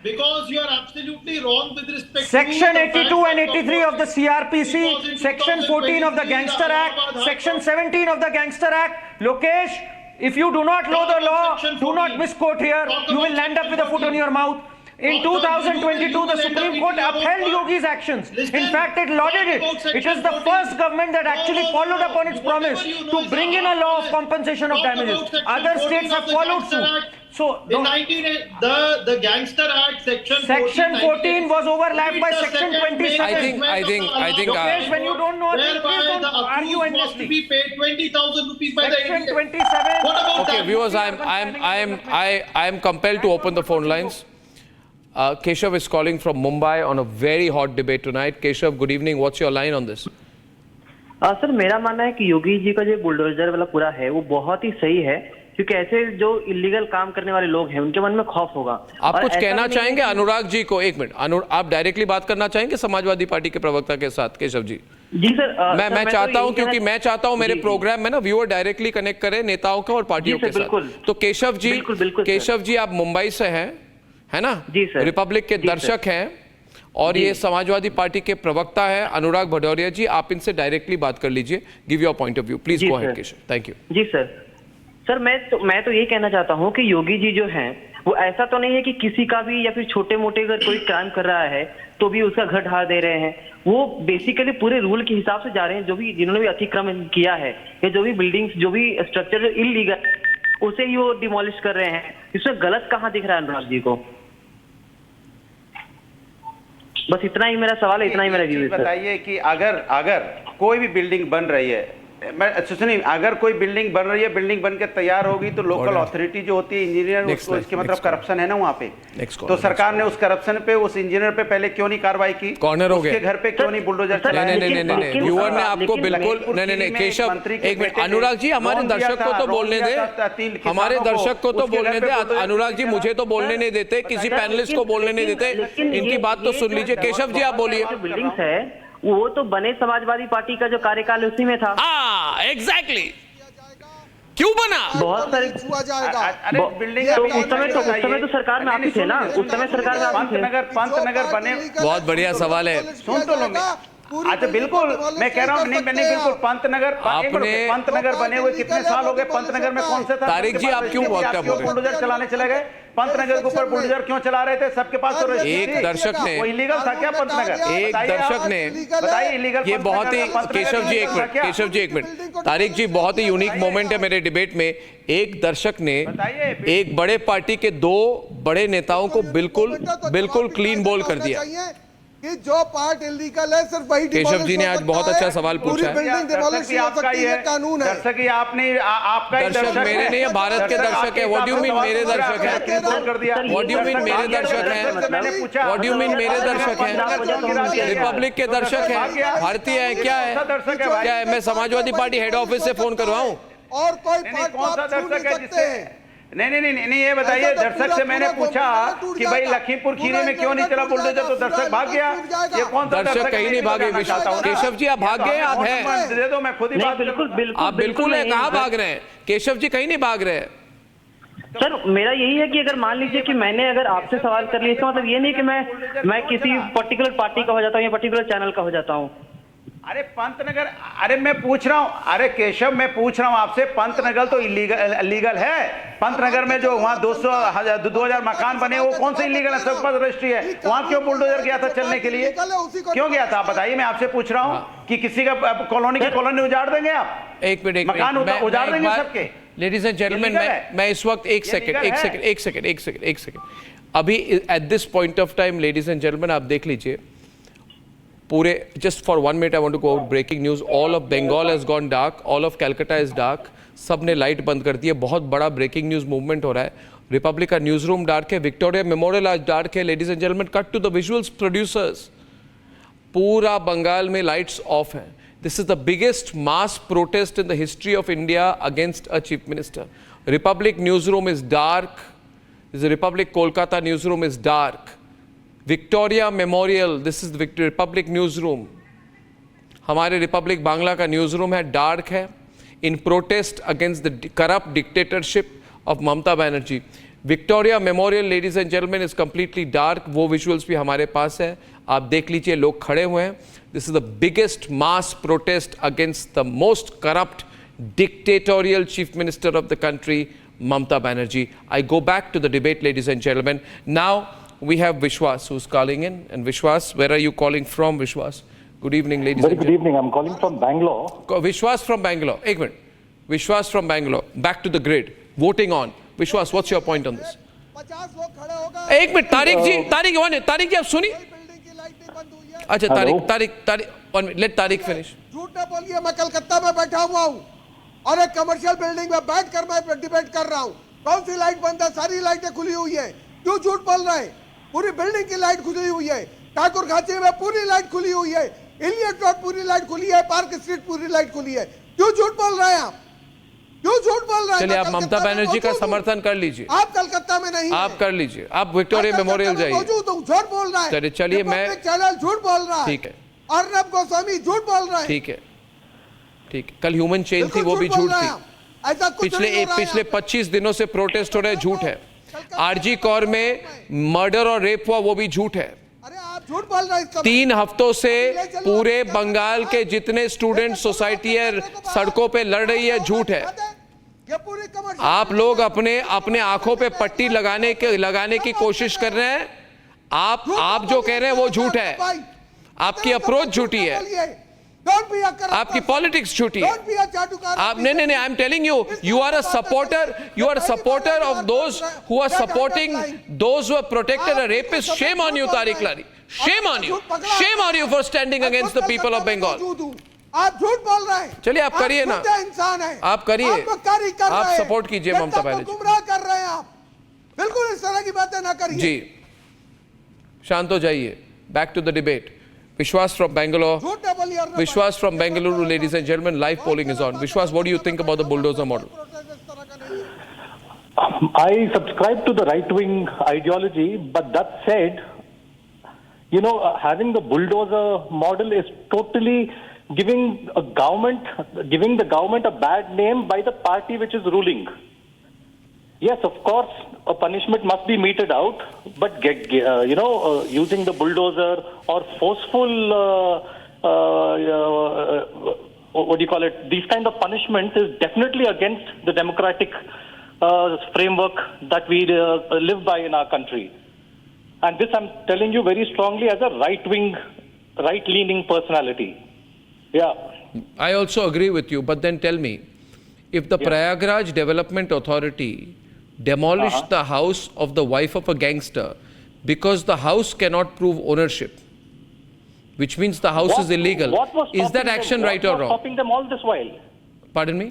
Because you are absolutely wrong with respect Section to the 82 facts and that 83 of the Because in CRPC, Section 14 of the 2023, Gangster Act, Allahabad High Section Court- 17 of the Gangster Act. Lokesh, if you do not know the law, Section do not 14. misquote here. Talk You will about land up with a foot on your mouth. In Talk about- 2022, you will the end up Supreme with Court your own upheld word. Yogi's actions. In Listen, fact, it lauded talk it. about It Section is the 14. first government that actually followed up on its promise Whatever you know to is bring in a law of harmless. compensation of Talk about damages. Section Other 14 states of have the followed Gangster suit. Act. So, In don't- 19 the Gangster Act section Section 14 was overlapped by Read the Section second 27. I think, Lokesh, when you don't know, please whereby don't the argue accused was to endlessly. be paid 20,000 rupees by the Section Indian. 27. What about Okay, that? viewers, I am compelled to open the phone lines. Keshav is calling from Mumbai on a very hot debate tonight. Keshav, good evening. What's your line on this? Sir मेरा मानना है कि योगी जी का जो bulldozer वाला पूरा है वो बहुत ही सही है क्योंकि ऐसे जो इलीगल काम करने वाले लोग हैं उनके मन में खौफ होगा। आप और कुछ ऐसा कहना भी नहीं चाहेंगे है कि- अनुराग जी को? एक मिनट, आप डायरेक्टली बात करना चाहेंगे समाजवादी पार्टी के प्रवक्ता के साथ? केशव जी, जी सर मैं चाहता हूं, क्योंकि मैं चाहता हूं मेरे जी, जी। प्रोग्राम में ना व्यूअर डायरेक्टली कनेक्ट करें नेताओं को और पार्टियों जी के सर, बिल्कुल। साथ। तो केशव जी, बिल्कुल, बिल्कुल, सर। केशव जी आप मुंबई से हैं, है ना? जी सर। रिपब्लिक के जी, सर। दर्शक हैं और ये समाजवादी पार्टी के प्रवक्ता है अनुराग भदौरिया जी। आप इनसे डायरेक्टली बात कर लीजिए, give your point of view please. जी, go ahead sir. Keshav, thank you. जी सर मैं तो ये कहना चाहता हूँ कि योगी जी जो हैं वो ऐसा तो नहीं है कि किसी का भी या फिर छोटे मोटे अगर कोई क्राइम कर रहा है तो भी उसका घर ढा दे रहे हैं। वो बेसिकली पूरे रूल के हिसाब से जा रहे हैं। जो भी जिन्होंने भी अतिक्रमण किया है या जो भी बिल्डिंग्स जो भी स्ट्रक्चर इलीगल उसे ही वो डिमोलिश कर रहे हैं। इसमें गलत कहाँ दिख रहा है अनुराग जी को? बस इतना ही मेरा सवाल है, इतना ही मेरा व्यू है सर। बताइए कि अगर कोई भी बिल्डिंग बन रही है, सुनिए, अगर कोई बिल्डिंग बन रही है, बिल्डिंग बन के तैयार होगी तो लोकल अथॉरिटी जो होती है इंजीनियर, उसको इसके मतलब करप्शन है ना वहाँ पे। तो सरकार ने उस करप्शन पे उस इंजीनियर पे पहले क्यों नहीं कार्रवाई की? कॉर्नर हो गया। उसके घर पे क्यों नहीं बुलडोजर चलाया? नहीं, व्यूअर ने आपको बिल्कुल नहीं केशव, एक मिनट अनुराग जी, हमारे दर्शक को तो बोलने दे, हमारे दर्शक को तो बोलने दे। अनुराग जी मुझे तो बोलने नहीं देते, किसी पैनलिस्ट को बोलने नहीं देते, इनकी बात तो सुन लीजिए। केशव जी आप बोलिए। बिल्डिंग्स है वो तो बने समाजवादी पार्टी का जो कार्यकाल उसी में था। एग्जैक्टली, क्यों बना? बहुत सारे छुआ जाएगा। अरे बिल्डिंग तो उस समय तो सरकार में आप ही थे ना, उस समय सरकार में आप ही थे। पंतनगर बने। बहुत बढ़िया सवाल है। सुन तो लो, अच्छा बिल्कुल मैं कह रहा हूँ, नहीं बिल्कुल पंतनगर बने हुए कितने साल हो गए? पंतनगर में कौन से था? तारिक जी, आप क्यों वक्त बोल रहे हैं? बुलडोजर चलाने चले गए? पंतनगर के ऊपर बुलडोजर क्यों चला रहे थे? सबके पास तो एक दर्शक ने, वो इलीगल था क्या पंतनगर? एक दर्शक ने, बताइए इलीगल। ये बहुत ही, केशव जी एक मिनट, केशव जी एक मिनट, तारिक जी बहुत ही यूनिक मोमेंट है मेरे डिबेट में। एक दर्शक ने एक बड़े पार्टी के दो बड़े नेताओं को बिल्कुल क्लीन बोल कर दिया कि जो पार्ट इलीगल है सिर्फ वही केशव जी ने आज बहुत अच्छा सवाल पूछा है। बिल्डिंग डिमोलिश हो सकती है, कानून है। दर्शक ही आपने, आपका ही दर्शक मेरे नहीं है, भारत के दर्शक है। व्हाट डू यू मीन मेरे दर्शक है? व्हाट डू यू मीन मेरे दर्शक है? व्हाट डू यू मीन मेरे दर्शक है? रिपब्लिक के दर्शक है, भारतीय है, क्या है? क्या है? मैं समाजवादी पार्टी हेड ऑफिस से फोन करवाऊं? और कोई पार्ट कौन सा आप छू दर्शक नहीं है जिससे? सकते। नहीं, ये बताइए दर्शक से मैंने पूछा कि भाई लखीमपुर खीरी में क्यों नहीं चला बुलडोजर, तो दर्शक भाग गया। ये कौन सा दर्शक कहीं नहीं भागे। केशव जी आप भाग गए, आप हैं? दे दो, मैं खुद ही बात। आप बिल्कुल है, कहाँ भाग रहे हैं? केशव जी कहीं नहीं भाग रहे हैं। सर मेरा यही है कि अगर मान लीजिए कि मैंने अगर आपसे सवाल कर लिया, इसका मतलब ये नहीं कि मैं किसी पर्टिकुलर पार्टी का हो जाता हूँ या पर्टिकुलर चैनल का हो जाता हूँ। अरे पंतनगर, अरे मैं पूछ रहा हूँ, अरे केशव मैं पूछ रहा हूँ आपसे, पंतनगर तो इलीगल है। पंतनगर में जो वहाँ 2000 मकान बने वो कौन से इलीगल है? सब पर रजिस्ट्री है। वहाँ क्यों बुलडोजर गया था चलने के लिए? क्यों गया था आप बताइए? मैं आपसे पूछ रहा हूँ कि किसी का कॉलोनी उजाड़ देंगे आप? एक मिनट, मकान उजाड़ देंगे सबके? लेडीज एंड जेंटलमैन, मैं इस वक्त एक सेकंड अभी at this point of time ladies and gentleman आप देख लीजिए, just for 1 minute I want to go out breaking news. All of Bengal has gone dark, all of Calcutta is dark. सबने light बंद कर दी है. बहुत बड़ा ब्रेकिंग न्यूज मूवमेंट हो रहा है. रिपब्लिक का न्यूज रूम डार्क है, विक्टोरिया मेमोरियल आज डार्क है. Ladies and gentleman, cut to the visuals producers. पूरा बंगाल में लाइट्स ऑफ हैं. This is the biggest mass protest in the history of India against a chief minister. Republic newsroom is dark. The Republic Kolkata newsroom is dark. Victoria Memorial, this is the Republic newsroom. हमारे Republic Bangla का newsroom है, dark है. In protest against the corrupt dictatorship of Mamata Banerjee. Victoria Memorial, ladies and gentlemen, is completely dark. वो visuals भी हमारे पास है. आप देख लीजिए, लोग खड़े हुए हैं. This is the biggest mass protest against the most corrupt dictatorial chief minister of the country, Mamata Banerjee. I go back to the debate, ladies and gentlemen. Now we have Vishwas who's calling in. And Vishwas, where are you calling from, Vishwas? Good evening, ladies and gentlemen. Very good evening. I'm calling from Bangalore. Vishwas from Bangalore. Ek minute. Vishwas from Bangalore. Back to the grid. Voting on. Vishwas, what's your point on this? एक minute, Tariq जी आप सुनिए. अच्छा Tariq 1 minute, let Tariq finish. झूठ न बोलिए, मैं कलकत्ता में बैठा हुआ हूँ और एक कमर्शियल बिल्डिंग में बैठकर मैं डिबेट कर रहा हूँ. कौन सी लाइट बंद है? सारी लाइटें खुली हुई है. क्यों झूठ बोल रहे हैं? पूरी बिल्डिंग की लाइट खुली हुई है. ठाकुर घाटी में पूरी लाइट खुली हुई है. इलियट रोड पूरी लाइट खुली है. पार्क स्ट्रीट पूरी लाइट खुली है. क्यों झूठ बोल रहे हैं आप? क्यों झूठ बोल रहे हैं? चलिए, आप ममता बनर्जी का समर्थन कर लीजिए. आप कलकत्ता में नहीं, आप कर लीजिए. आप विक्टोरिया मेमोरियल जाइए. झूठ बोल रहा है. चलिए मैं चैनल झूठ बोल रहा है. ठीक है. अर्नब गोस्वामी झूठ बोल रहा है. ठीक है. कल ह्यूमन चेन थी, वो भी झूठ थी. पिछले 25 दिनों से प्रोटेस्ट हो रहे हैं, झूठ है. आरजी कौर में मर्डर और रेप हुआ, वो भी झूठ है. अरे आप झूठ बोल रहे हैं. 3 हफ्तों से पूरे बंगाल के जितने स्टूडेंट सोसाइटी है सड़कों पे लड़ रही है, झूठ है. आप लोग अपने आंखों पे पट्टी लगाने की कोशिश कर रहे हैं. आप जो कह रहे हैं वो झूठ है. आपकी अप्रोच झूठी है. आपकी पॉलिटिक्स झूठी है. आप नहीं, I am telling you are a supporter of those who are supporting those who have protected a rapist. Shame on you Tariq Lari. Shame on you for standing against the people of Bengal. आप झूठ बोल रहे हैं. चलिए आप करिए ना. इंसान है. आप करिए. आप सपोर्ट कीजिए ममता बनर्जी. गुमराह कर रहे हैं आप. बिल्कुल इस तरह की बातें ना करिए. जी, शांत हो जाइए. Back to the debate. Vishwas from Bangalore. Vishwas from Bengaluru, ladies and gentlemen. Live polling is on. Vishwas, what do you think about the bulldozer model? I subscribe to the right-wing ideology, but that said, having the bulldozer model is totally giving the government a bad name by the party which is ruling. Yes, of course, a punishment must be meted out, but using the bulldozer or forceful, these kind of punishments is definitely against the democratic framework that we live by in our country. And this I'm telling you very strongly as a right-leaning personality. Yeah. I also agree with you, but then tell me, if the Prayagraj Development Authority demolished the house of the wife of a gangster because the house cannot prove ownership, which means the house is illegal. Is that action right or wrong? What was stopping them all this while? Pardon me?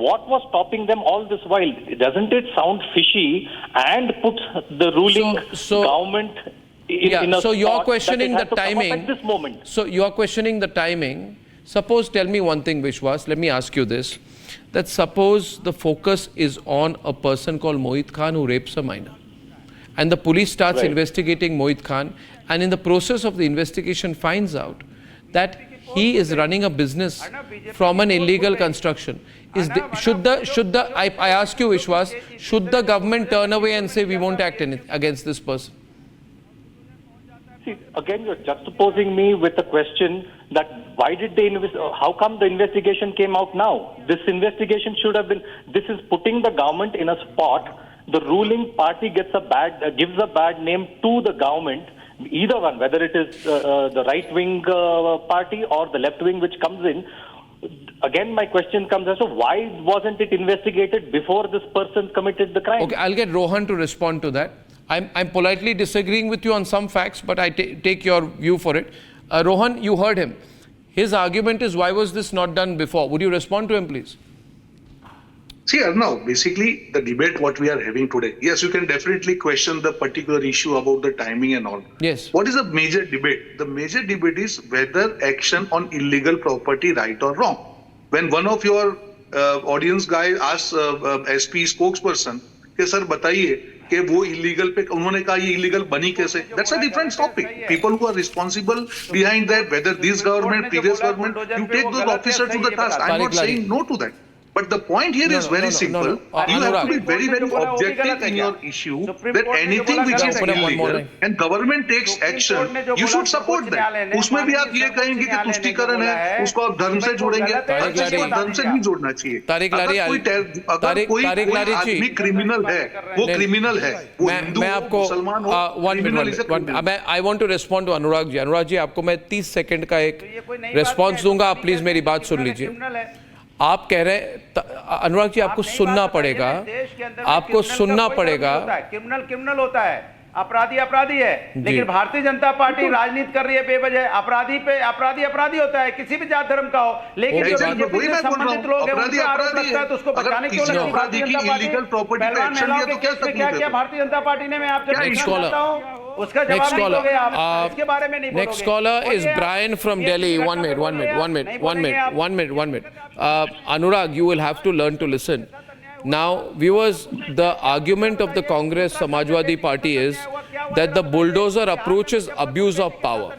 What was stopping them all this while? Doesn't it sound fishy and put the ruling government in a so you're spot questioning that it the has to come up timing. at this moment? So you're questioning the timing. Suppose, tell me one thing, Vishwas, let me ask you this. That suppose the focus is on a person called Mohit Khan who rapes a minor. And the police starts investigating Mohit Khan, and in the process of the investigation finds out that he is running a business from an illegal construction. I ask you, Vishwas, should the government turn away and say we won't act against this person? See, again, you're juxtaposing me with the question that why did they how come the investigation came out now? This investigation should have been, this is putting the government in a spot. The ruling party gives a bad name to the government, either one, whether it is the right-wing party or the left-wing which comes in. Again, my question comes as to why wasn't it investigated before this person committed the crime? Okay, I'll get Rohan to respond to that. I'm politely disagreeing with you on some facts, but I take your view for it. Rohan, you heard him. His argument is, why was this not done before? Would you respond to him, please? See, Arnav, basically the debate what we are having today, yes, you can definitely question the particular issue about the timing and all. Yes. What is the major debate? The major debate is whether action on illegal property right or wrong. When one of your audience guy asks SP spokesperson, कि sir बताइए कि वो illegal पे उन्होंने कहा ये illegal बनी कैसे? That's a different topic. People who are responsible behind that, whether this government, previous government, you take those officers to the task. I'm not saying no to that. But the point here is very simple. You have to be very, very objective in your issue that anything which is illegal and government takes action, you should support that. उसमें भी आप ये कहेंगे कि तुष्टीकरण है, उसको आप धर्म से जोड़ेंगे, धर्म से नहीं जोड़ना चाहिए। अगर कोई आदमी क्रिमिनल है, वो क्रिमिनल है, वो हिंदू हो, मुसलमान हो, क्रिमिनल है। I want to respond to Anurag ji. Anurag ji, आपको मैं 30 सेकंड का एक रिस्पॉन्स दूंगा, आप प्लीज मेरी बात सुन लीजिए। आप कह रहे हैं, अनुराग जी, आपको सुनना पड़ेगा, आपको सुनना पड़ेगा। क्रिमिनल होता है, अपराधी अपराधी है, लेकिन भारतीय जनता पार्टी राजनीति कर रही है बेवजह। अपराधी पे अपराधी होता है, किसी भी जात धर्म का हो, लेकिन जो बीजेपी से संबंधित लोग हैं उनका आरोप लगता है, तो उसको बचाने क्यों नहीं? भारतीय जनता पार्टी क्या किया भारतीय जनता पार्टी ने? मैं आपसे पूछना चाहता हूं, उसका जवाब नहीं दोगे आप, इसके बारे में नहीं बोलोगे। Next caller is Brian from Delhi. One minute. Anurag, you will have to learn to listen. Now, viewers, the argument of the Congress Samajwadi Party is that the bulldozer approach is abuse of power.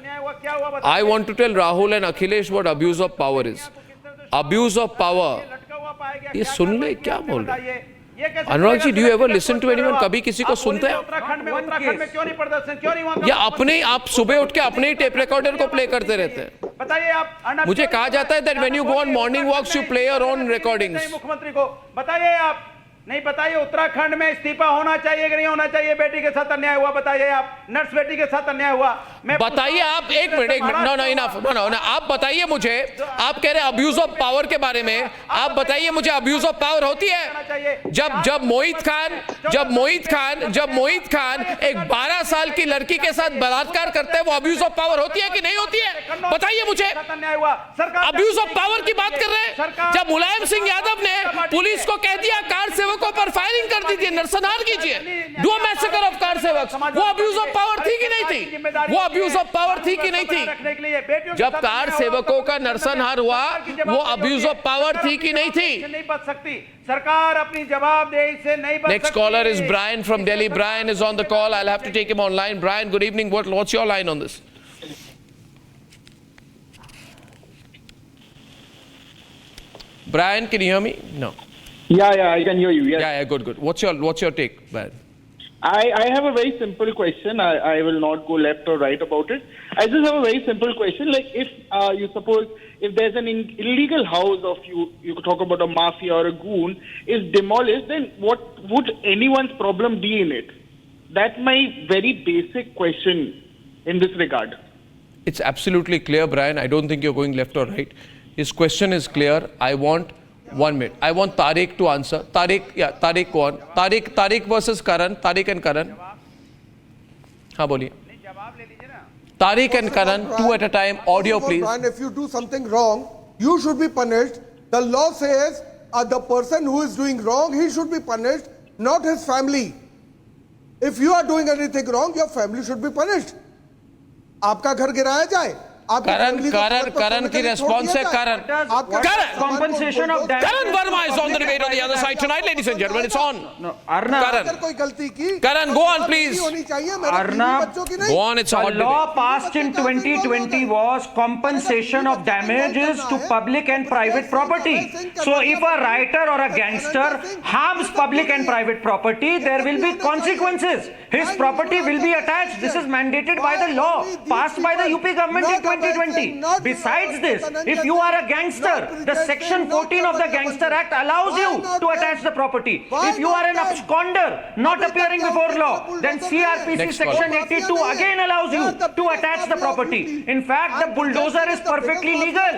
I want to tell Rahul and Akhilesh what abuse of power is. Abuse of power. ये सुन ले क्या बोल रहे? Anurag ji, do you ever listen to anyone? कभी किसी को सुनते हैं? या अपने आप सुबह उठ के अपने ही टेप रिकॉर्डर को प्ले करते रहते हैं? बताइए आप। मुझे कहा जाता है that when you go on morning walks you play your own recordings. मुख्यमंत्री को बताइए आप। नहीं बताइए, उत्तराखंड में इस्तीफा होना चाहिए कि नहीं होना चाहिए? बेटी के साथ अन्याय हुआ, बताइए आप। नर्स बेटी के साथ अन्याय हुआ, बताइए आप। एक मिनट। Know enough. आप बताइए मुझे, आप कह रहे हैं अब्यूज ऑफ पावर के बारे में, आप बताइए मुझे, अब्यूज ऑफ पावर होती है? जब मोहित खान एक 12 साल की लड़की के साथ बलात्कार करते हैं, वो अब्यूज ऑफ पावर होती है कि नहीं होती है? बताइए मुझे। अब्यूज ऑफ पावर की बात कर रहे हैं? जब मुलायम सिंह यादव ने पुलिस को कह दिया कार सेवकों पर फायरिंग कर दीजिए, नरसंहार कीजिए, do a massacre of car सेवक, वो अब्यूज ऑफ पावर थी कि नहीं थी? वो अब्यूज ऑफ पावर थी कि नहीं थी? जब कार सेवकों का नरसंहार हुआ, वो अब्यूज ऑफ पावर थी कि नहीं थी? नहीं बच सकती सरकार, अपनी जवाबदेही से नहीं बच सकती। Next caller is Brian from Delhi. Brian is on the call. I'll have to take him online. Brian, good evening. What's your line on this? Brian, can you hear me? No. Yeah, I can hear you. Yes. Yeah, good. What's your take, Brian? I have a very simple question. I will not go left or right about it. I just have a very simple question. Like, if you suppose if there's an illegal house of you could talk about a mafia or a goon is demolished, then what would anyone's problem be in it? That's my very basic question in this regard. It's absolutely clear, Brian. I don't think you're going left or right. His question is clear. I want 1 minute. I want Tariq to answer. Tariq go on. Tariq versus Karan. Tariq and Karan. हाँ बोलिए. Tariq and Karan, 2 at a time. Audio, please. Brian, if you do something wrong, you should be punished. The law says the person who is doing wrong, he should be punished, not his family. If you are doing anything wrong, your family should be punished. आपका घर गिराया जाए, Karan की response है Karan. Compensation of damage. Karan Verma is on the debate on the other side tonight, ladies and gentlemen. It's on. No, Arnab. Karan, go on, please. Arnab, go on. It's a hot law debate. passed in 2020 was compensation of damages to public and private property. So if a writer or a gangster harms public and private property, there will be consequences. His property will be attached. This is mandated by the law passed by the UP government in 2020. Besides this, if you are a gangster, the section 14 of the Gangster Act allows you to attach the property. If you are an absconder not appearing before law, then CRPC section 82 again allows you to attach the property. In fact, the bulldozer is perfectly legal.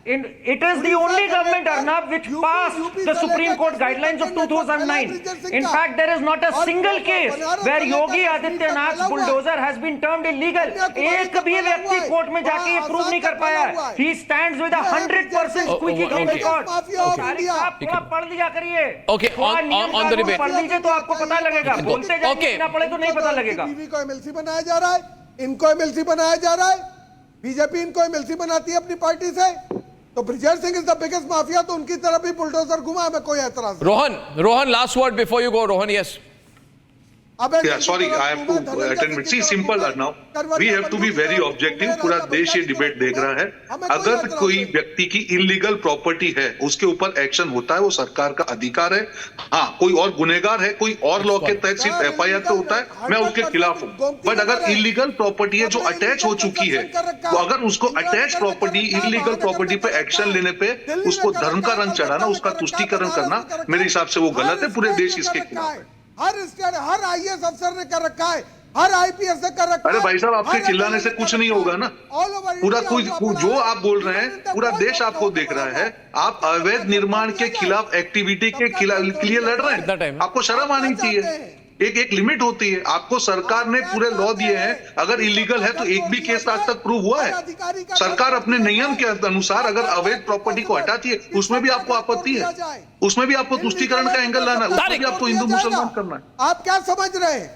It is the only government, Arnab, which passed the Supreme Court guidelines of 2009. In fact, there is not a single case where Yogi Adityanath's bulldozer has been termed illegal. एक भी व्यक्ति court में जाके ये prove नहीं कर पाया है. He stands with 100% squeaky clean record. आप थोड़ा पढ़ लिया करिए. Okay, on the debate. पढ़ लीजिए तो आपको पता लगेगा. बोलते जाइए, ना पढ़े तो नहीं पता लगेगा. को एमएलसी बनाया जा रहा है, इनको एमएलसी बनाया जा रहा है, बीजेपी इनको एमएलसी बनाती है अपनी पार्टी से. तो Brijesh Singh is the biggest mafia, तो उनकी तरफ भी बुलडोजर घुमा, हमें कोई एतराज नहीं. Rohan, last word before you go. Rohan, yes. Yeah, sorry, I have to attend it. See, simple now. We have to be very objective. पूरा देश ये डिबेट देख रहा है. अगर कोई व्यक्ति की इलीगल प्रॉपर्टी है, उसके ऊपर एक्शन होता है, वो सरकार का अधिकार है. हाँ, कोई और गुनेगार है, कोई और लॉ के तहत सिर्फ एफआईआर पे होता है, मैं उसके खिलाफ हूँ. बट अगर इलीगल प्रॉपर्टी है जो अटैच हो चुकी है, तो अगर उसको अटैच प्रॉपर्टी, इलीगल प्रॉपर्टी पे एक्शन लेने पे उसको धर्म का रंग चढ़ाना, उसका तुष्टीकरण करना, मेरे हिसाब से वो गलत है. पूरे देश इसके खिलाफ है. हर आईएएस अफसर ने कर रखा है, हर आईपीएस ने कर रखा है. अरे भाई साहब, आपके चिल्लाने से कुछ नहीं होगा ना. पूरा कुछ जो आप बोल रहे हैं, पूरा देश आपको देख रहा है. आप अवैध निर्माण के खिलाफ, एक्टिविटी के लिए लड़ रहे हैं. आपको शर्म आनी चाहिए. एक लिमिट होती है. आपको सरकार ने पूरे लॉ दिए हैं. अगर इलीगल है तो एक भी केस आज तक प्रूव हुआ है. सरकार अपने नियम के अनुसार अगर अवैध प्रॉपर्टी को हटाती है, उसमें भी आपको आपत्ति है. उसमें भी आपको तुष्टीकरण का एंगल लाना है. उसमें भी आपको हिंदू मुसलमान करना है. आप क्या समझ रहे हैं?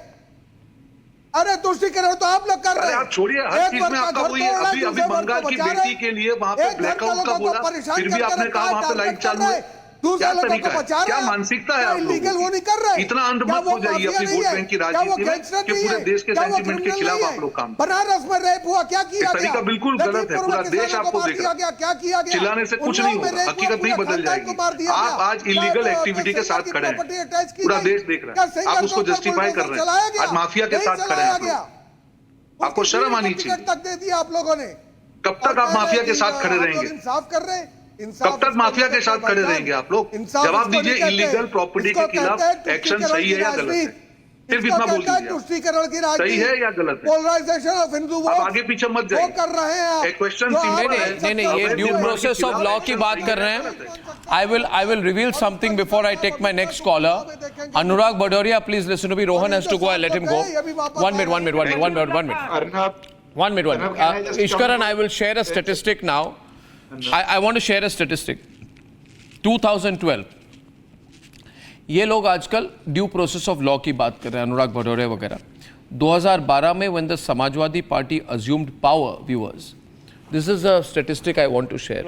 अरे तुष्टीकरण तो आप लोग कर रहे हैं. आप छोड़िए, हर चीज में आपका वही है. अभी बंगाल की बेटी के लिए वहां पे ब्लैकआउट का बोला, फिर भी आपने कहा वहां पे लाइट चालू है. क्या तरीका है? क्या मानसिकता है आप लोगों की? इतना अंधमत हो जाइए अपनी वोट बैंक की राजनीति में कि पूरे देश के सेंटिमेंट के खिलाफ आप लोग काम. बनारस में रेप हुआ, क्या किया गया? तरीका बिल्कुल गलत है. पूरा देश आपको देख रहा है. क्या किया गया? चिल्लाने से कुछ नहीं होगा. हकीकत नहीं बदल जाएगी. आप आज इलीगल एक्टिविटी के साथ खड़े हैं. पूरा देश देख रहा है. आप उसको जस्टिफाई कर रहे हैं. आज माफिया के साथ खड़े हैं. आपको शर्म आनी चाहिए. तक दे दिया आप लोगों ने. कब तक आप माफिया के साथ खड़े रहेंगे? इंसाफ कर रहे हैं. कब तक माफिया के साथ खड़े रहेंगे आप लोग? जवाब दीजिए. इलीगल प्रॉपर्टी के खिलाफ एक्शन सही है या गलत है? सिर्फ इतना बोल दीजिए. सही है या गलत है? Polarisation of Hindu vote. आप आगे पीछे मत जाइए. कर रहे हैं. एक क्वेश्चन सिंपल है. नहीं, ये ड्यू प्रोसेस ऑफ लॉ की बात कर रहे हैं. I will reveal something before I take my next caller. Anurag Bhadoria, please listen to me. Rohan has to go. I'll let him go. One minute. Ishkaran, I will share a statistic now. I want to share a statistic. 2012. ये लोग आजकल due process of law की बात कर रहे हैं, अनुराग भदौरिया वगैरह. 2012 में when the Samajwadi party assumed power, viewers, this is a statistic I want to share.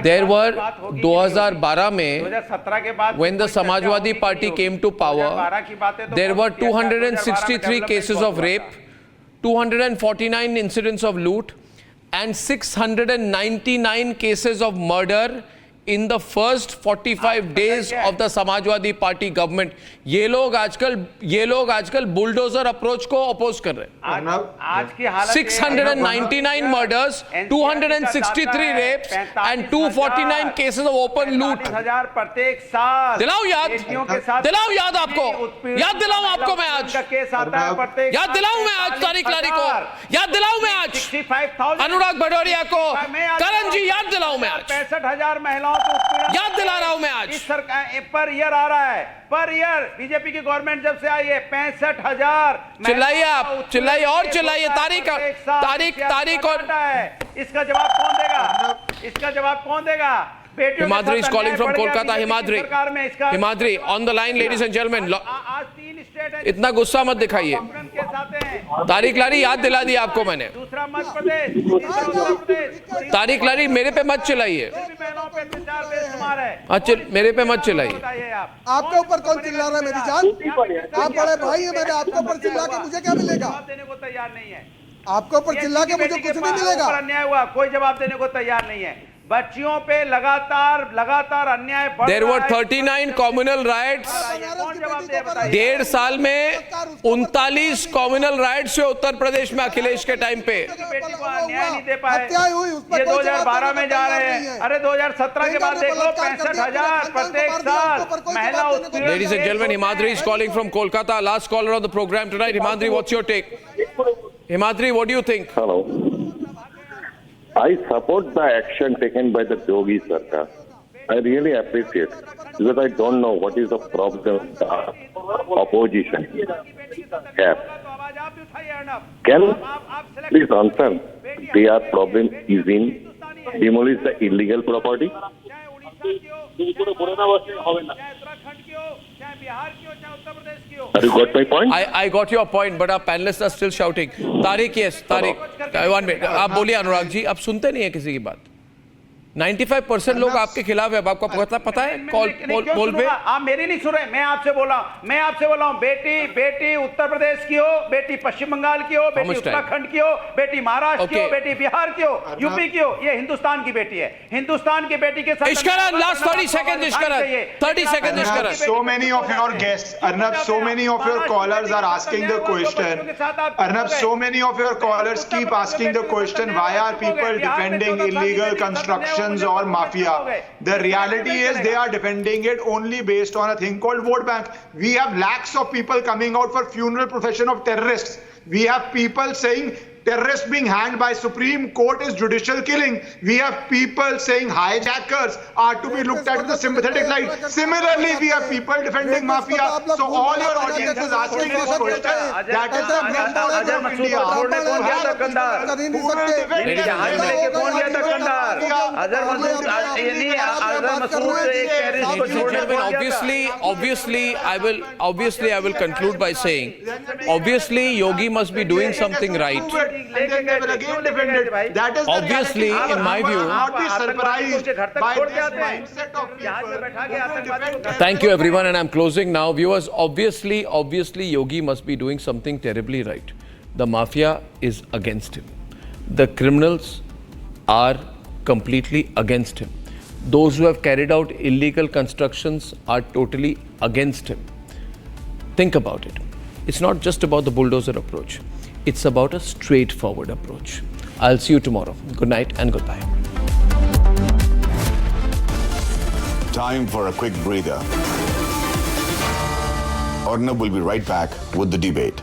There were 2012 में when the Samajwadi party came to power, there were 263 cases of rape, 249 incidents of loot, and 699 cases of murder in the first 45 days of the Samajwadi party government. ये लोग आजकल bulldozer approach को oppose कर रहे हैं. आज की हालत 699 murders, 263 rapes and 249 cases of open loot. 40,000 प्रत्येक साल. दिलाऊं याद आपको. याद दिलाऊं आपको मैं आज. याद दिलाऊं मैं आज तारीख लारी को. याद दिलाऊं मैं आज 65,000 अनुराग भदौरिया को. करण जी याद दिलाऊं मैं आज. 65,000 महिलाओं को याद दिला रहा हूं मैं आज. इस सरकार पर ईयर आ रहा है. पर ईयर बीजेपी की गवर्नमेंट जब से आई है 65,000. चिल्लाइए आप, चिल्लाइए और चिल्लाइए. तारीख और इसका जवाब कौन देगा? इसका जवाब कौन देगा? Himadri is calling from Kolkata. Himadri on the line, ladies and gentlemen. आज 3 स्टेट है. इतना गुस्सा मत दिखाइए. तारीख लारी याद दिला दी आपको मैंने. दूसरा मध्य प्रदेश, तीसरा उत्तर प्रदेश. तारीख लारी मेरे पे मत चिल्लाइए. मेरे पे मत चिल्लाइए. आपके ऊपर कौन चिल्ला रहा है मेरी जान? आप बड़े भाई हैं. मैंने आपके ऊपर चिल्ला के मुझे क्या मिलेगा? देने को तैयार नहीं है. आपके ऊपर चिल्ला के मुझे कुछ नहीं मिलेगा. अन्याय हुआ, कोई जवाब देने को तैयार नहीं है. बच्चियों पे लगातार अन्याय बढ़ रहा है. There were 39 communal riots. 1.5 साल में 39 communal riots हुए उत्तर प्रदेश में अखिलेश के टाइम पे. बेटी को अन्याय नहीं दे पाए. ये 2012 में जा रहे हैं. अरे 2017 के बाद देख लो 65,000 प्रत्येक साल महिला उत्पीड़न. Ladies and gentlemen, Himadri is calling from Kolkata. Last caller on the program tonight. Himadri, what's your take? Himadri, what do you think? Hello. I support the action taken by the Yogi Sarkar. I really appreciate because I don't know what is the problem with the opposition here. Can please answer? Their problem is in demolish the illegal property. Have you got my point? I got your point, but our panelists are still shouting. Tariq, yes, Tariq. 1 minute. आप बोलिए अनुराग जी, आप सुनते नहीं है किसी की बात. 95% लोग आपके खिलाफ है. आपको पता है? कॉल पे आप मेरी नहीं सुन रहे. मैं आपसे बोला हूं बेटी उत्तर प्रदेश की हो, बेटी पश्चिम बंगाल की हो, बेटी उत्तराखंड की हो, बेटी महाराष्ट्र की हो, बेटी बिहार की हो, यूपी की हो. ये हिंदुस्तान की बेटी है. हिंदुस्तान की बेटी के साथ इश्करन, last 30 seconds इश्करन. 30 seconds इश्करन. So many of your guests, Arnab, so many of your callers are asking the question. Arnab, so many of your callers keep asking the question, why are people defending illegal construction or mafia? The reality is they are defending it only based on a thing called vote bank. We have lakhs of people coming out for funeral procession of terrorists. We have people saying terrorists being hanged by Supreme Court is judicial killing. We have people saying hijackers are to be looked at with a sympathetic light. Similarly, we have people defending mafia. So all your audience is asking this question. That is the main point of India. Obviously, I will conclude by saying, obviously, Yogi must be doing something right. And then they will again defend it. That is obviously, in my view. Not be surprised by this mindset of people. Thank you, everyone, and I'm closing now. Viewers, obviously, Yogi must be doing something terribly right. The mafia is against him. The criminals are completely against him. Those who have carried out illegal constructions are totally against him. Think about it. It's not just about the bulldozer approach. It's about a straightforward approach. I'll see you tomorrow. Good night and goodbye. Time for a quick breather. Arnab will be right back with the debate.